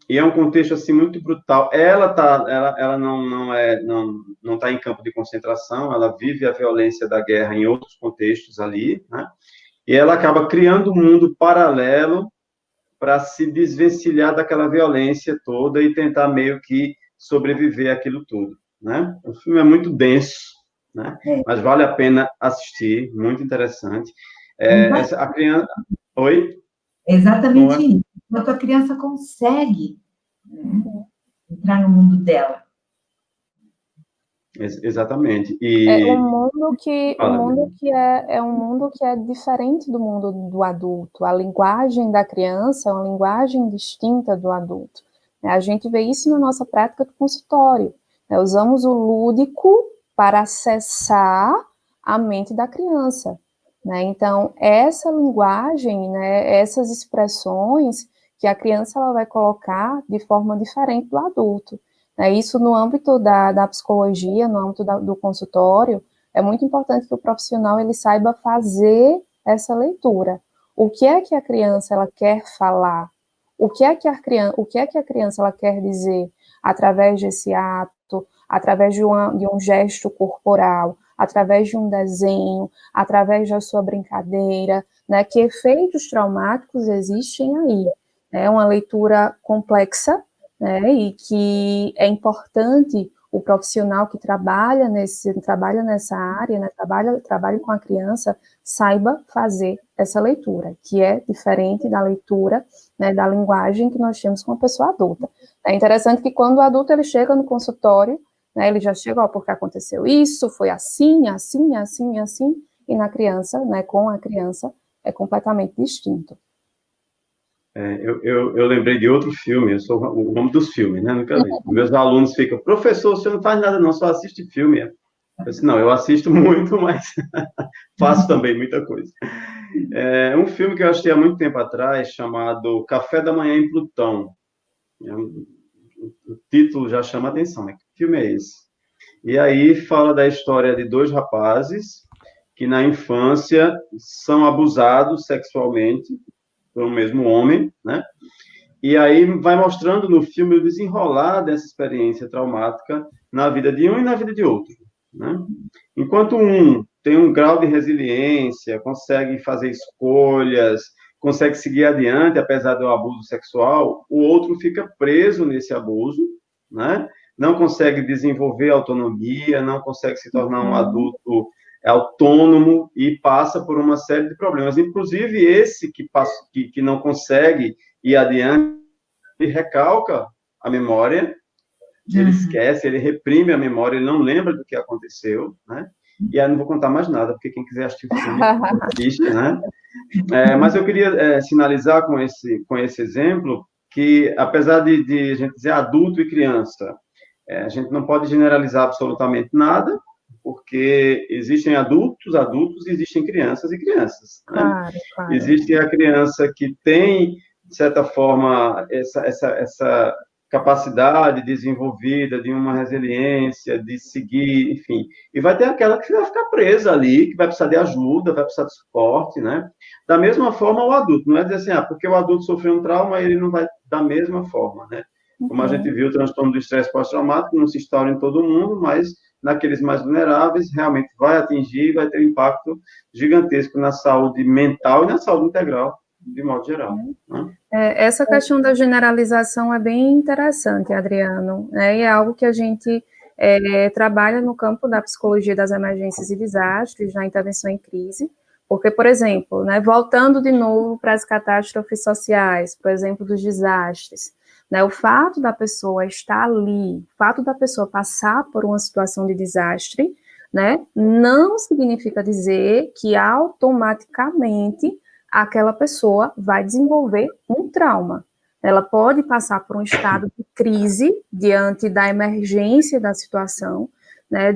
E é um contexto assim muito brutal. Ela não tá em campo de concentração, ela vive a violência da guerra em outros contextos ali, né? E ela acaba criando um mundo paralelo para se desvencilhar daquela violência toda e tentar meio que sobreviver àquilo tudo, né? O filme é muito denso, né? Mas vale a pena assistir, muito interessante. A criança... Oi? Exatamente isso. Enquanto a criança consegue né? Entrar no mundo dela. Exatamente. É um mundo que é um mundo que é diferente do mundo do adulto. A linguagem da criança é uma linguagem distinta do adulto. A gente vê isso na nossa prática do consultório. Usamos o lúdico para acessar a mente da criança. Então, essa linguagem, essas expressões que a criança ela vai colocar de forma diferente do adulto. Isso no âmbito da psicologia, no âmbito do consultório, é muito importante que o profissional ele saiba fazer essa leitura. O que é que a criança ela quer falar? O que é que a criança ela quer dizer através desse ato, através de um gesto corporal, através de um desenho, através da sua brincadeira, que efeitos traumáticos existem aí. É uma leitura complexa, e que é importante o profissional que trabalha nessa área, trabalha com a criança, saiba fazer essa leitura, que é diferente da leitura, da linguagem que nós temos com a pessoa adulta. É interessante que quando o adulto ele chega no consultório, ele já chega, porque aconteceu isso, foi assim, assim, assim, assim, e na criança, com a criança, é completamente distinto. Eu lembrei de outro filme, eu sou o nome dos filmes, nunca vi. Meus alunos ficam, professor, você não faz nada não, só assiste filme. Eu disse, não, eu assisto muito, mas faço também muita coisa. Um filme que eu assisti há muito tempo atrás, chamado Café da Manhã em Plutão. O título já chama a atenção, Que filme é esse? E aí fala da história de dois rapazes que na infância são abusados sexualmente por um mesmo homem, E aí vai mostrando no filme o desenrolar dessa experiência traumática na vida de um e na vida de outro, Enquanto um tem um grau de resiliência, consegue fazer escolhas, consegue seguir adiante, apesar do abuso sexual, o outro fica preso nesse abuso, Não consegue desenvolver autonomia, não consegue se tornar um adulto autônomo e passa por uma série de problemas. Inclusive, esse que não consegue ir adiante, ele recalca a memória, ele esquece, ele reprime a memória, ele não lembra do que aconteceu, E aí não vou contar mais nada, porque quem quiser assistir o filme, assiste, Mas eu queria sinalizar com esse exemplo que, apesar de a gente dizer adulto e criança, a gente não pode generalizar absolutamente nada, porque existem adultos e existem crianças e crianças. Claro. Existe a criança que tem, de certa forma, essa capacidade desenvolvida de uma resiliência, de seguir, enfim. E vai ter aquela que vai ficar presa ali, que vai precisar de ajuda, vai precisar de suporte, Da mesma forma, o adulto. Não é dizer assim, porque o adulto sofreu um trauma, ele não vai da mesma forma, Como a gente viu, o transtorno do estresse pós-traumático não se instaura em todo mundo, mas naqueles mais vulneráveis, realmente vai atingir, vai ter um impacto gigantesco na saúde mental e na saúde integral, de modo geral. Essa questão da generalização é bem interessante, Adriano, e é algo que a gente trabalha no campo da psicologia das emergências e desastres, na intervenção em crise, porque, por exemplo, voltando de novo para as catástrofes sociais, por exemplo, dos desastres, o fato da pessoa estar ali, o fato da pessoa passar por uma situação de desastre, não significa dizer que automaticamente aquela pessoa vai desenvolver um trauma. Ela pode passar por um estado de crise diante da emergência da situação,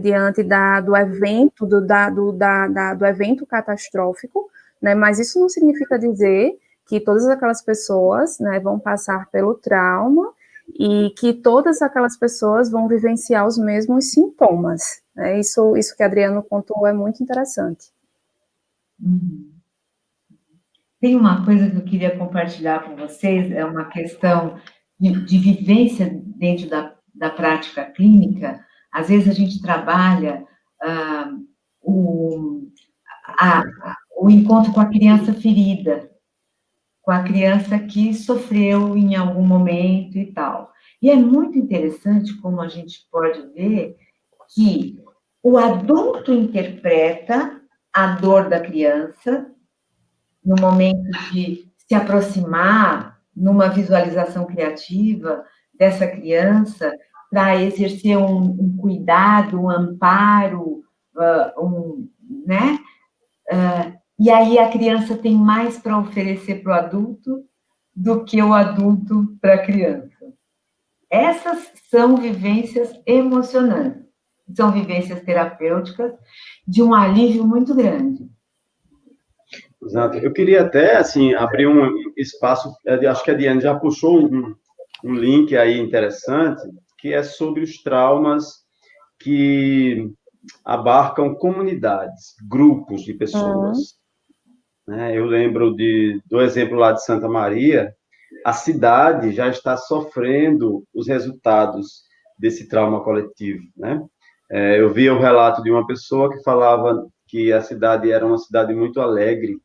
diante do evento, do evento catastrófico, mas isso não significa dizer que todas aquelas pessoas vão passar pelo trauma e que todas aquelas pessoas vão vivenciar os mesmos sintomas. Isso que a Adriano contou é muito interessante. Tem uma coisa que eu queria compartilhar com vocês, é uma questão de vivência dentro da prática clínica. Às vezes a gente trabalha o encontro com a criança ferida, com a criança que sofreu em algum momento e tal. E é muito interessante como a gente pode ver que o adulto interpreta a dor da criança no momento de se aproximar, numa visualização criativa, dessa criança para exercer um cuidado, um amparo, né? E aí a criança tem mais para oferecer para o adulto do que o adulto para a criança. Essas são vivências emocionantes, são vivências terapêuticas de um alívio muito grande. Exato. Eu queria até, assim, abrir um espaço, acho que a Diane já puxou um link aí interessante, que é sobre os traumas que abarcam comunidades, grupos de pessoas. Né? Eu lembro do exemplo lá de Santa Maria, a cidade já está sofrendo os resultados desse trauma coletivo. Né? Eu vi o relato de uma pessoa que falava que a cidade era uma cidade muito alegre,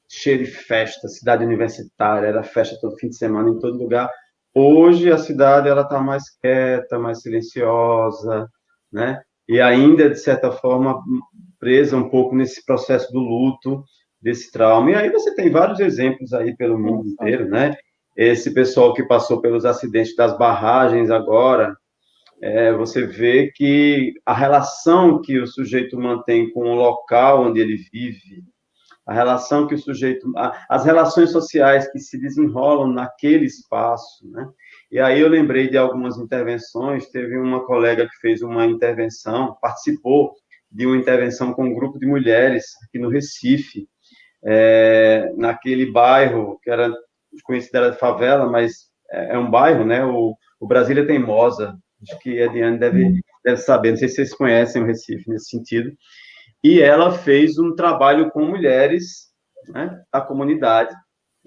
cheia de festa, cidade universitária, era festa todo fim de semana, em todo lugar. Hoje a cidade ela está mais quieta, mais silenciosa, né? E ainda, de certa forma, presa um pouco nesse processo do luto, desse trauma. E aí você tem vários exemplos aí pelo mundo inteiro, né? Esse pessoal que passou pelos acidentes das barragens agora, você vê que a relação que o sujeito mantém com o local onde ele vive, a relação que o sujeito, as relações sociais que se desenrolam naquele espaço, né? E aí eu lembrei de algumas intervenções, teve uma colega que fez uma intervenção, participou de uma intervenção com um grupo de mulheres aqui no Recife, naquele bairro que era considerado favela, mas é um bairro, né? O Brasília Teimosa, acho que a Diane deve saber, não sei se vocês conhecem o Recife nesse sentido. E ela fez um trabalho com mulheres, né, da comunidade,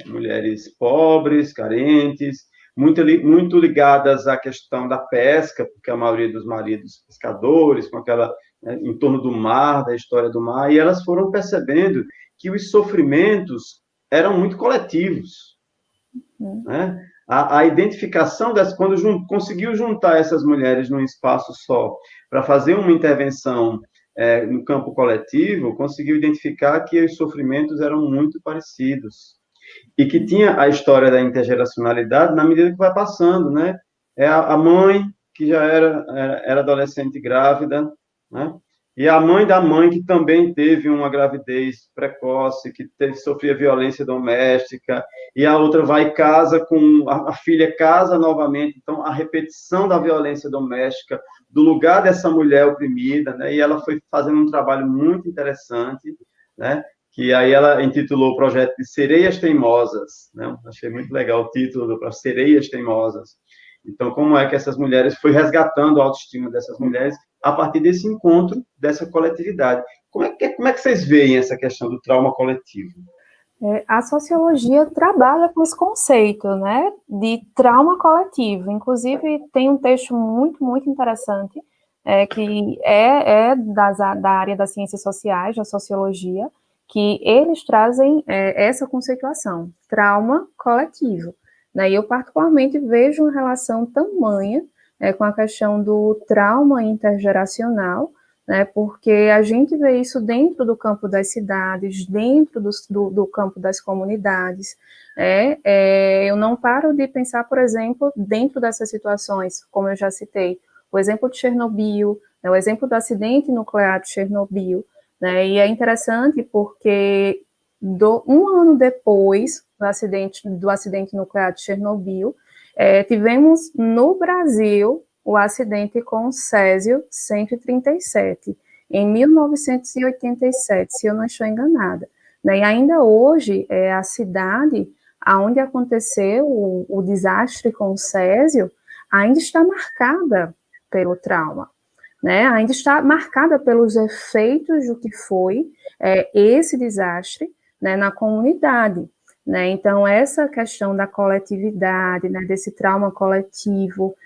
mulheres pobres, carentes, muito ligadas à questão da pesca, porque a maioria dos maridos pescadores, com aquela, né, em torno do mar, da história do mar, e elas foram percebendo que os sofrimentos eram muito coletivos, né? A identificação quando conseguiu juntar essas mulheres num espaço só para fazer uma intervenção no campo coletivo, conseguiu identificar que os sofrimentos eram muito parecidos e que tinha a história da intergeracionalidade na medida que vai passando, né? É a mãe que já era adolescente grávida, né? E a mãe da mãe que também teve uma gravidez precoce, que sofria violência doméstica, e a outra vai e casa com a filha casa novamente, então a repetição da violência doméstica do lugar dessa mulher oprimida, né? E ela foi fazendo um trabalho muito interessante, né? Que aí ela intitulou o projeto de Sereias Teimosas, né? Achei muito legal o título do projeto, Sereias Teimosas. Então, como é que essas mulheres foi resgatando a autoestima dessas mulheres a partir desse encontro, dessa coletividade? Como é que vocês veem essa questão do trauma coletivo? A sociologia trabalha com esse conceito, né, de trauma coletivo. Inclusive, tem um texto muito, muito interessante, que da área das ciências sociais, da sociologia, que eles trazem essa conceituação, trauma coletivo. E eu, particularmente, vejo uma relação tamanha com a questão do trauma intergeracional, né, porque a gente vê isso dentro do campo das cidades, dentro do campo das comunidades. Eu não paro de pensar, por exemplo, dentro dessas situações, como eu já citei, o exemplo de Chernobyl, o exemplo do acidente nuclear de Chernobyl, né, e é interessante porque um ano depois do acidente nuclear de Chernobyl, tivemos no Brasil o acidente com o Césio-137, em 1987, se eu não estou enganada. E ainda hoje, a cidade onde aconteceu o desastre com o Césio ainda está marcada pelo trauma, né? Ainda está marcada pelos efeitos do que foi esse desastre, né, na comunidade. Né? Então, essa questão da coletividade, né, desse trauma coletivo,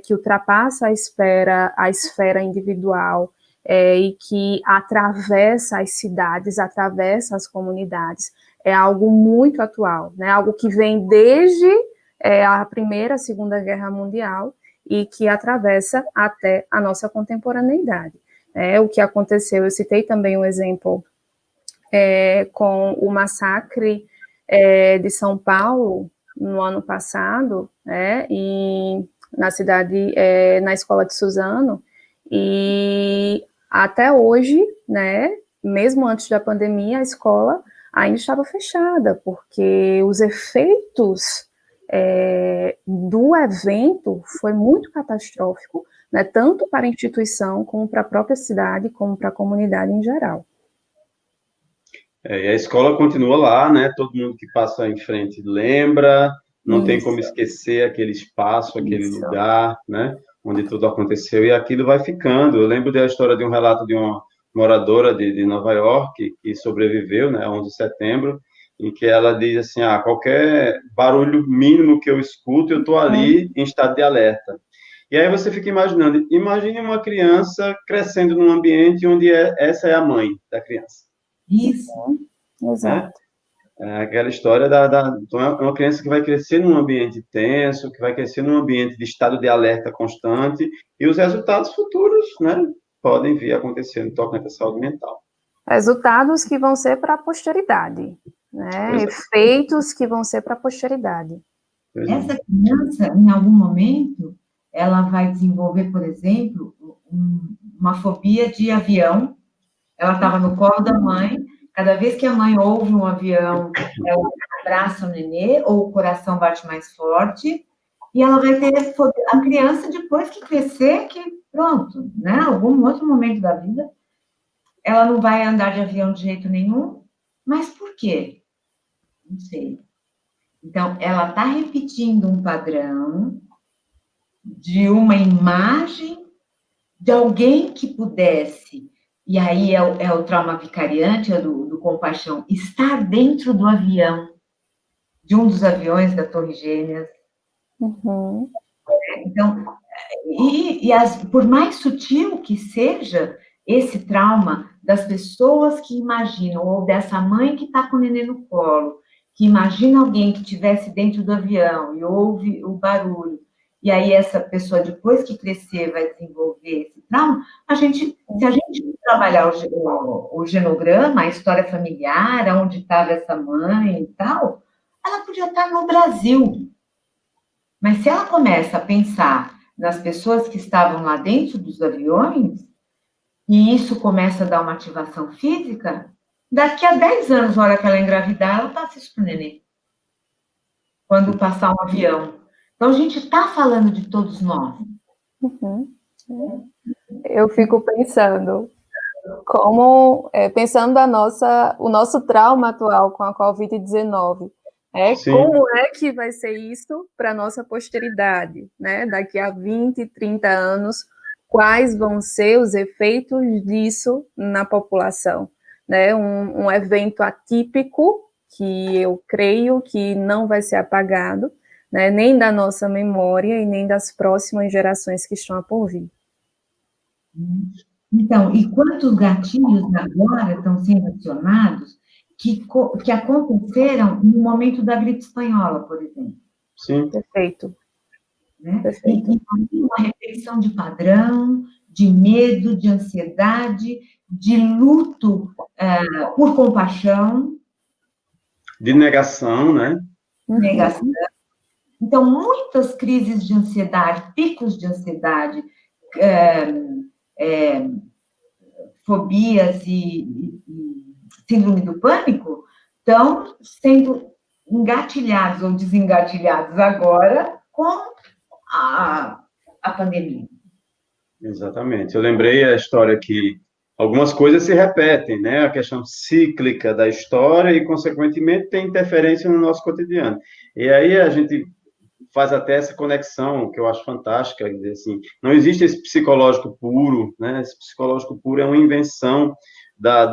que ultrapassa a esfera individual, e que atravessa as cidades, atravessa as comunidades, é algo muito atual, né? Algo que vem desde a Primeira, Segunda Guerra Mundial e que atravessa até a nossa contemporaneidade. O que aconteceu, eu citei também um exemplo com o massacre de São Paulo, no ano passado, na cidade, na escola de Suzano, e até hoje, né, mesmo antes da pandemia, a escola ainda estava fechada, porque os efeitos do evento foi muito catastrófico, né, tanto para a instituição, como para a própria cidade, como para a comunidade em geral. E a escola continua lá, né? Todo mundo que passa em frente lembra, não tem como esquecer aquele espaço, aquele lugar, né? Onde tudo aconteceu, e aquilo vai ficando. Eu lembro da história de um relato de uma moradora de Nova York, que sobreviveu, né, a 11 de setembro, em que ela diz assim, qualquer barulho mínimo que eu escuto, eu estou ali em estado de alerta. E aí você fica imaginando, imagine uma criança crescendo num ambiente onde essa é a mãe da criança. Isso. Exato. Aquela história então é uma criança que vai crescer num ambiente tenso, que vai crescer num ambiente de estado de alerta constante, e os resultados futuros, né, podem vir a acontecer no tocante à saúde mental. Resultados que vão ser para a posteridade, né? Efeitos que vão ser para a posteridade. Essa criança, em algum momento, ela vai desenvolver, por exemplo, uma fobia de avião. Ela estava no colo da mãe, cada vez que a mãe ouve um avião, ela abraça o nenê, ou o coração bate mais forte, e ela vai ter a criança, depois que crescer, que pronto, né? Algum outro momento da vida, ela não vai andar de avião de jeito nenhum. Mas por quê? Não sei. Então, ela está repetindo um padrão de uma imagem de alguém que pudesse, e aí é o trauma vicariante, do compaixão, estar dentro do avião, de um dos aviões da Torre Gêmeas. Então, por mais sutil que seja esse trauma das pessoas que imaginam, ou dessa mãe que está com o neném no colo, que imagina alguém que estivesse dentro do avião e ouve o barulho, e aí essa pessoa, depois que crescer, vai desenvolver esse trauma, se a gente trabalhar o genograma, a história familiar, onde estava essa mãe e tal, ela podia estar no Brasil. Mas se ela começa a pensar nas pessoas que estavam lá dentro dos aviões, e isso começa a dar uma ativação física, daqui a 10 anos, na hora que ela engravidar, ela passa isso para o neném. Quando passar um avião. Então, a gente está falando de todos nós. Eu fico pensando, pensando o nosso trauma atual com a Covid-19, como é que vai ser isso para a nossa posteridade, né? Daqui a 20, 30 anos, quais vão ser os efeitos disso na população, né? Um evento atípico, que eu creio que não vai ser apagado, né? Nem da nossa memória e nem das próximas gerações que estão a por vir. Então, e quantos gatilhos agora estão sendo acionados que aconteceram no momento da gripe espanhola, por exemplo? Sim. Perfeito. Né? Perfeito. E uma repetição de padrão, de medo, de ansiedade, de luto por compaixão. De negação, né? Negação. Então, muitas crises de ansiedade, picos de ansiedade, fobias e síndrome do pânico estão sendo engatilhados ou desengatilhados agora com a pandemia. Exatamente. Eu lembrei a história que algumas coisas se repetem, né? A questão cíclica da história e, consequentemente, tem interferência no nosso cotidiano. E aí a gente faz até essa conexão, que eu acho fantástica, assim, não existe esse psicológico puro, né? Esse psicológico puro é uma invenção da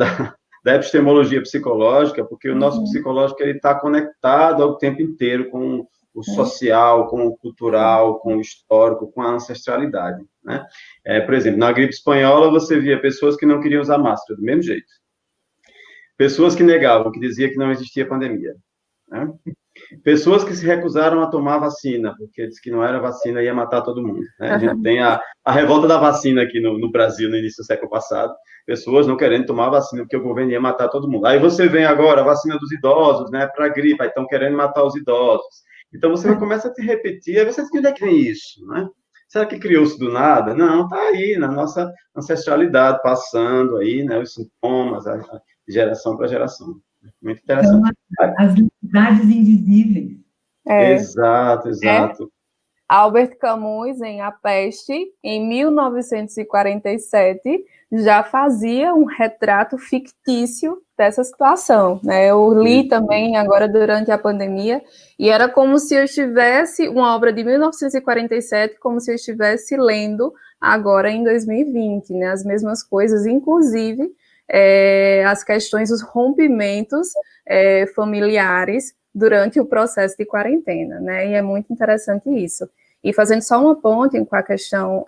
epistemologia psicológica, porque o nosso psicológico está conectado ao tempo inteiro com o social, com o cultural, com o histórico, com a ancestralidade, né? Por exemplo, na gripe espanhola, você via pessoas que não queriam usar máscara, do mesmo jeito. Pessoas que negavam, que diziam que não existia pandemia, né? Pessoas que se recusaram a tomar vacina, porque diz que não era vacina, ia matar todo mundo, né? A gente tem a revolta da vacina aqui no Brasil, no início do século passado, pessoas não querendo tomar vacina, porque o governo ia matar todo mundo. Aí você vem agora, a vacina dos idosos, né, para gripe, aí estão querendo matar os idosos. Então, você começa a te repetir, aí você diz, onde é que vem isso, né? Será que criou-se do nada? Não, está aí, na nossa ancestralidade, passando aí, né, os sintomas, de geração para geração. Muito São interessante. as liberdades invisíveis. Exato, exato. Albert Camus, em A Peste, em 1947, já fazia um retrato fictício dessa situação, né? Eu li também agora durante a pandemia, e era como se eu estivesse, uma obra de 1947, como se eu estivesse lendo agora em 2020, né? As mesmas coisas, inclusive as questões, os rompimentos familiares durante o processo de quarentena, né? E é muito interessante isso. E fazendo só uma ponte com a questão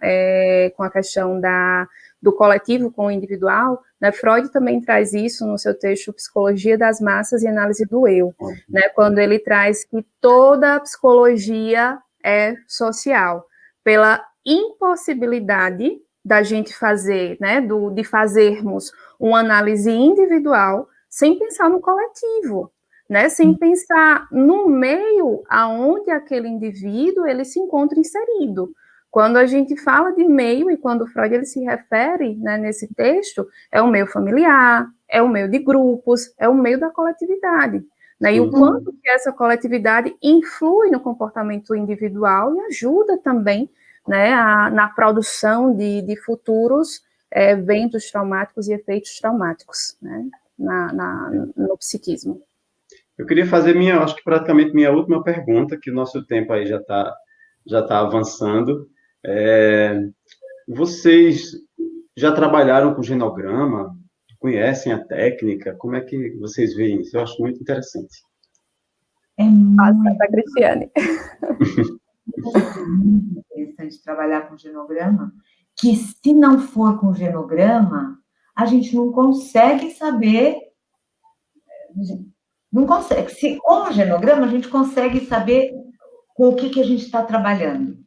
do coletivo com o individual, né, Freud também traz isso no seu texto Psicologia das Massas e Análise do Eu, né, quando ele traz que toda a psicologia é social, pela impossibilidade da gente fazer, né, de fazermos uma análise individual sem pensar no coletivo, né, sem pensar no meio aonde aquele indivíduo ele se encontra inserido. Quando a gente fala de meio, e quando Freud ele se refere, né, nesse texto, é o meio familiar, é o meio de grupos, é o meio da coletividade. Né, e o quanto que essa coletividade influi no comportamento individual e ajuda também, né, na produção de futuros eventos traumáticos e efeitos traumáticos, né, no psiquismo. Eu queria fazer acho que praticamente minha última pergunta, que o nosso tempo aí já tá avançando. Vocês já trabalharam com genograma? Conhecem a técnica? Como é que vocês veem isso? Eu acho muito interessante. É muito Cristiane. Muito interessante trabalhar com genograma, que se não for com genograma, a gente não consegue saber... Não consegue. Se com o genograma, a gente consegue saber com o que a gente está trabalhando,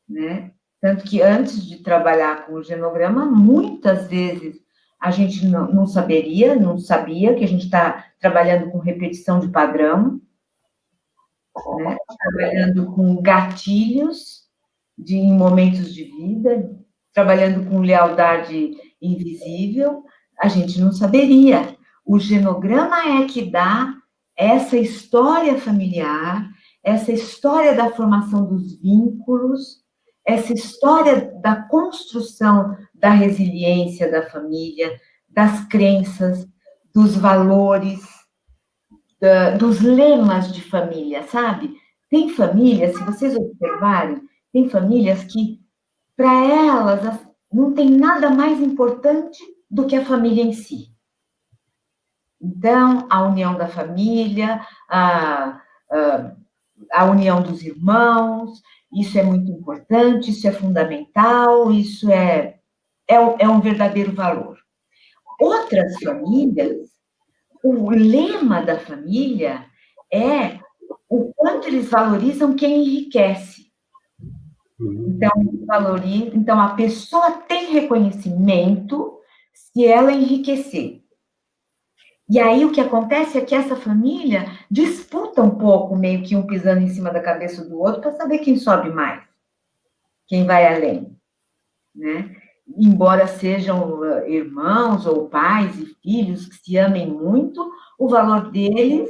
né? Tanto que antes de trabalhar com o genograma, muitas vezes a gente não sabia que a gente está trabalhando com repetição de padrão, né? Trabalhando com gatilhos em momentos de vida, trabalhando com lealdade invisível, a gente não saberia. O genograma é que dá essa história familiar, essa história da formação dos vínculos, essa história da construção da resiliência da família, das crenças, dos valores, dos lemas de família, sabe? Tem famílias, se vocês observarem, tem famílias que, para elas, não tem nada mais importante do que a família em si. Então, a união da família, a união dos irmãos, isso é muito importante, isso é fundamental, isso é um verdadeiro valor. Outras famílias, o lema da família é o quanto eles valorizam quem enriquece. Então, a pessoa tem reconhecimento se ela enriquecer. E aí, o que acontece é que essa família disputa um pouco, meio que um pisando em cima da cabeça do outro, para saber quem sobe mais, quem vai além, né? Embora sejam irmãos ou pais e filhos que se amem muito, o valor deles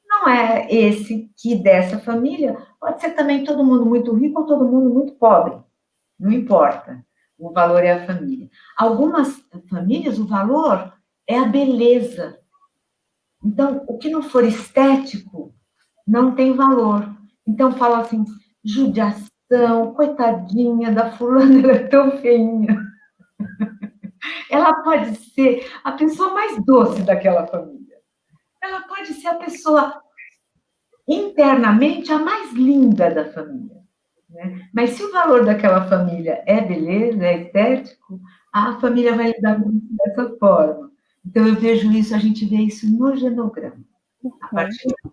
não é esse que dessa família. Pode ser também todo mundo muito rico ou todo mundo muito pobre. Não importa. O valor é a família. Algumas famílias, o valor é a beleza. Então, o que não for estético não tem valor. Então, fala assim, judiação, coitadinha da fulana, ela é tão feinha. Ela pode ser a pessoa mais doce daquela família. Ela pode ser a pessoa internamente a mais linda da família, né? Mas se o valor daquela família é beleza, é estético, a família vai lidar com isso dessa forma. Então, eu vejo isso, a gente vê isso no genograma. A partir dos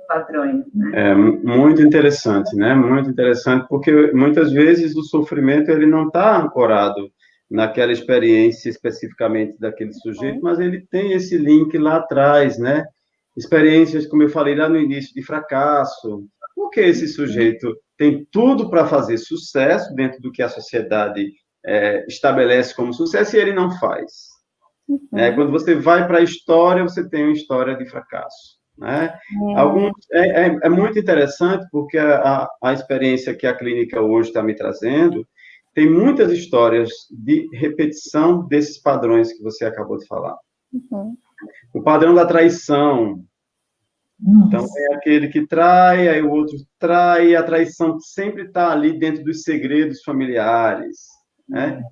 padrões, né? É muito interessante, né? Muito interessante, porque muitas vezes o sofrimento ele não está ancorado naquela experiência especificamente daquele sujeito, mas ele tem esse link lá atrás, né? experiências, como eu falei lá no início, de fracasso, porque esse sujeito tem tudo para fazer sucesso dentro do que a sociedade estabelece como sucesso e ele não faz. Né? Quando você vai para a história, você tem uma história de fracasso. Né? É muito interessante porque a experiência que a clínica hoje está me trazendo tem muitas histórias de repetição desses padrões que você acabou de falar. O padrão da traição. Então, é aquele que trai, aí o outro trai, e a traição sempre está ali dentro dos segredos familiares. Né?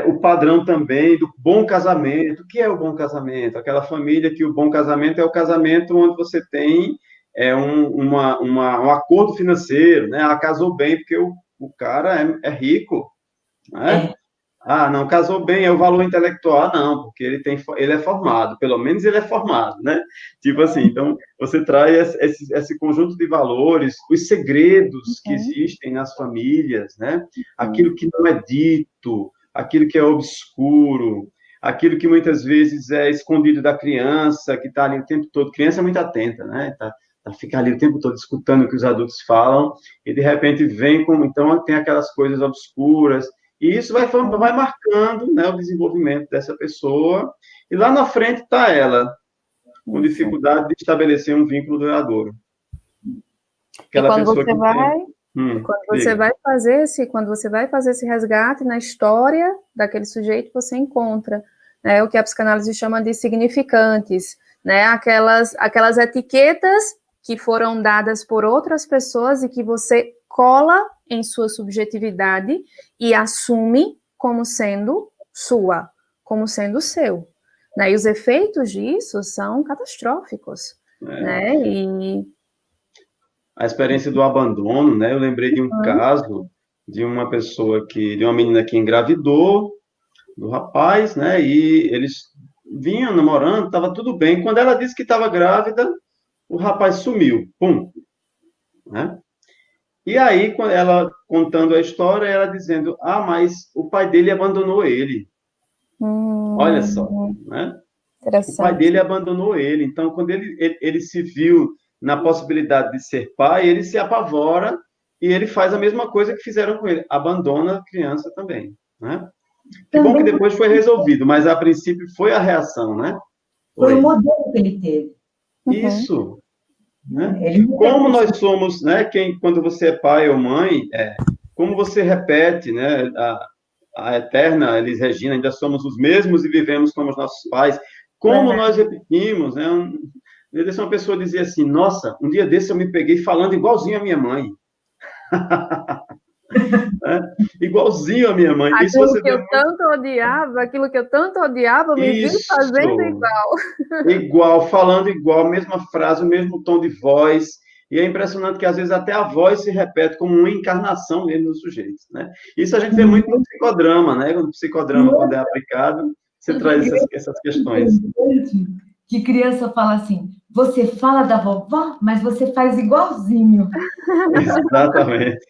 O padrão também do bom casamento. O que é o bom casamento? Aquela família que o bom casamento é o casamento onde você tem um acordo financeiro, né? Ah, casou bem porque o cara é rico, né? Ah, não, casou bem, é o valor intelectual. Ah, não, porque ele é formado, pelo menos ele é formado, né? Tipo assim, então, você traz esse conjunto de valores, os segredos que existem nas famílias, né? Aquilo que não é dito, aquilo que é obscuro, aquilo que muitas vezes é escondido da criança, que está ali o tempo todo. Criança é muito atenta, né? Fica ali o tempo todo escutando o que os adultos falam, e de repente então tem aquelas coisas obscuras, e isso vai marcando, né, o desenvolvimento dessa pessoa, e lá na frente está ela, com dificuldade de estabelecer um vínculo duradouro. Aquela quando pessoa você vai... Quando você vai fazer esse resgate na história daquele sujeito, você encontra, né, o que a psicanálise chama de significantes, né, aquelas etiquetas que foram dadas por outras pessoas e que você cola em sua subjetividade e assume como sendo sua, como sendo seu, né, e os efeitos disso são catastróficos, né, e... A experiência do abandono, né? Eu lembrei de um caso de uma menina que engravidou do rapaz, né? E eles vinham namorando, estava tudo bem. Quando ela disse que estava grávida, o rapaz sumiu, pum, né? E aí, quando ela contando a história, ela dizendo, mas o pai dele abandonou ele. Olha só, né? O pai dele abandonou ele. Então, quando ele se viu na possibilidade de ser pai, ele se apavora e ele faz a mesma coisa que fizeram com ele, abandona a criança também, né? Que bom que depois foi resolvido, mas a princípio foi a reação, né? Foi o modelo que ele teve. Isso. Né? Como nós somos, né? Quando você é pai ou mãe, como você repete, né? A eterna Elis Regina, ainda somos os mesmos e vivemos como os nossos pais. Como nós repetimos, né? Uma pessoa dizia assim, nossa, um dia desse eu me peguei falando igualzinho a minha mãe. Igualzinho a minha mãe. Aquilo que eu tanto odiava, me vi fazendo igual. Igual, falando igual, mesma frase, o mesmo tom de voz. E é impressionante que, às vezes, até a voz se repete como uma encarnação mesmo do sujeito, né? Isso a gente vê muito no psicodrama, né? No psicodrama, quando é aplicado, você traz essas questões. Que criança fala assim, você fala da vovó, mas você faz igualzinho. Exatamente.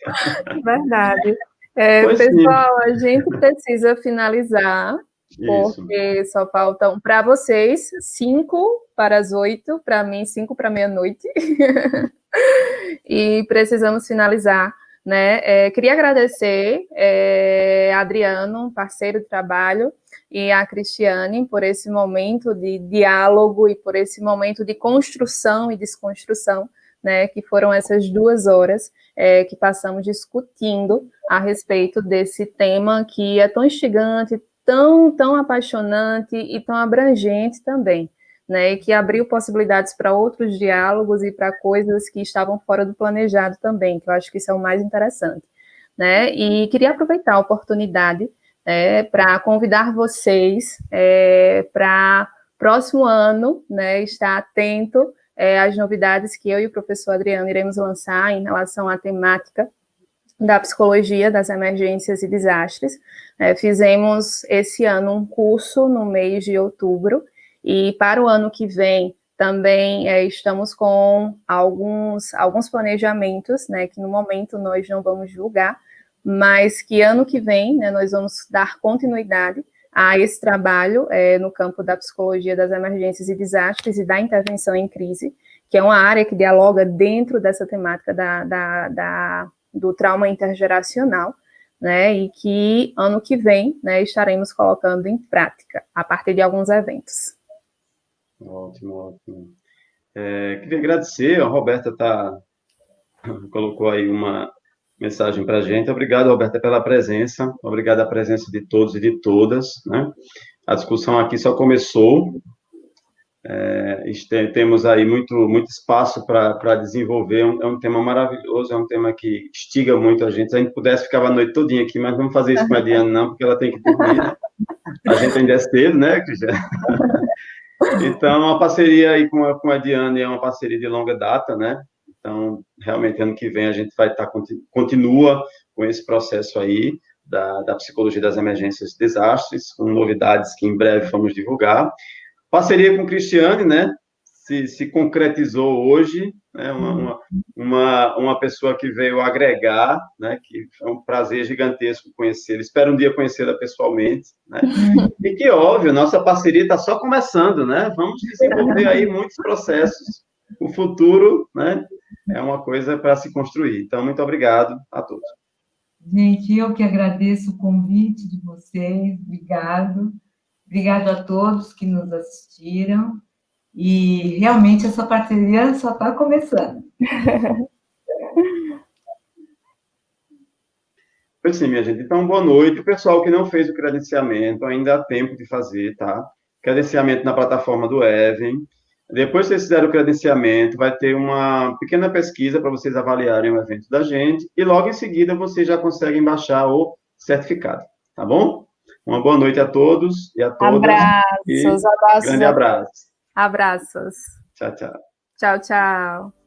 Verdade. Pessoal, a gente precisa finalizar, porque só faltam para vocês 5 para as 8, para mim 5 para meia-noite. E precisamos finalizar, né? Queria agradecer a Adriano, parceiro de trabalho, e a Cristiane por esse momento de diálogo e por esse momento de construção e desconstrução, né, que foram essas 2 horas que passamos discutindo a respeito desse tema que é tão instigante, tão apaixonante e tão abrangente também, né, e que abriu possibilidades para outros diálogos e para coisas que estavam fora do planejado também, que eu acho que isso é o mais interessante, né, e queria aproveitar a oportunidade para convidar vocês para próximo ano, né, estar atento às novidades que eu e o professor Adriano iremos lançar em relação à temática da psicologia das emergências e desastres. Fizemos esse ano um curso no mês de outubro, e para o ano que vem também estamos com alguns planejamentos, né, que no momento nós não vamos divulgar, mas que ano que vem, né, nós vamos dar continuidade a esse trabalho no campo da psicologia das emergências e desastres e da intervenção em crise, que é uma área que dialoga dentro dessa temática do trauma intergeracional, né, e que ano que vem, né, estaremos colocando em prática, a partir de alguns eventos. Ótimo, ótimo. Queria agradecer, a Roberta colocou aí uma mensagem para a gente. Obrigado, Roberta, pela presença, obrigado a presença de todos e de todas, né? A discussão aqui só começou, temos aí muito espaço para desenvolver, é um tema maravilhoso, é um tema que instiga muito a gente. Se a gente pudesse, ficava a noite todinha aqui, mas não vamos fazer isso com a Diana, não, porque ela tem que dormir, né? A gente ainda é cedo, né, Cristiane? Então, a parceria aí com a Diana é uma parceria de longa data, né? Então, realmente, ano que vem a gente vai continua com esse processo aí da psicologia das emergências e desastres, com novidades que em breve vamos divulgar. Parceria com o Cristiane, né? Se concretizou hoje, né? Uma pessoa que veio agregar, né? Que é um prazer gigantesco conhecê-la. Espero um dia conhecê-la pessoalmente, né? E que, óbvio, nossa parceria está só começando, né? Vamos desenvolver aí muitos processos. O futuro, né? É uma coisa para se construir. Então, muito obrigado a todos. Gente, eu que agradeço o convite de vocês. Obrigado. Obrigado a todos que nos assistiram. E, realmente, essa parceria só está começando. Pois sim, minha gente. Então, boa noite. O pessoal que não fez o credenciamento, ainda há tempo de fazer, tá? Credenciamento na plataforma do Even. Depois que vocês fizerem o credenciamento, vai ter uma pequena pesquisa para vocês avaliarem o evento da gente. E logo em seguida, vocês já conseguem baixar o certificado. Tá bom? Uma boa noite a todos e a todas. Abraços, abraços. Grande abraço. Abraços. Tchau, tchau. Tchau, tchau.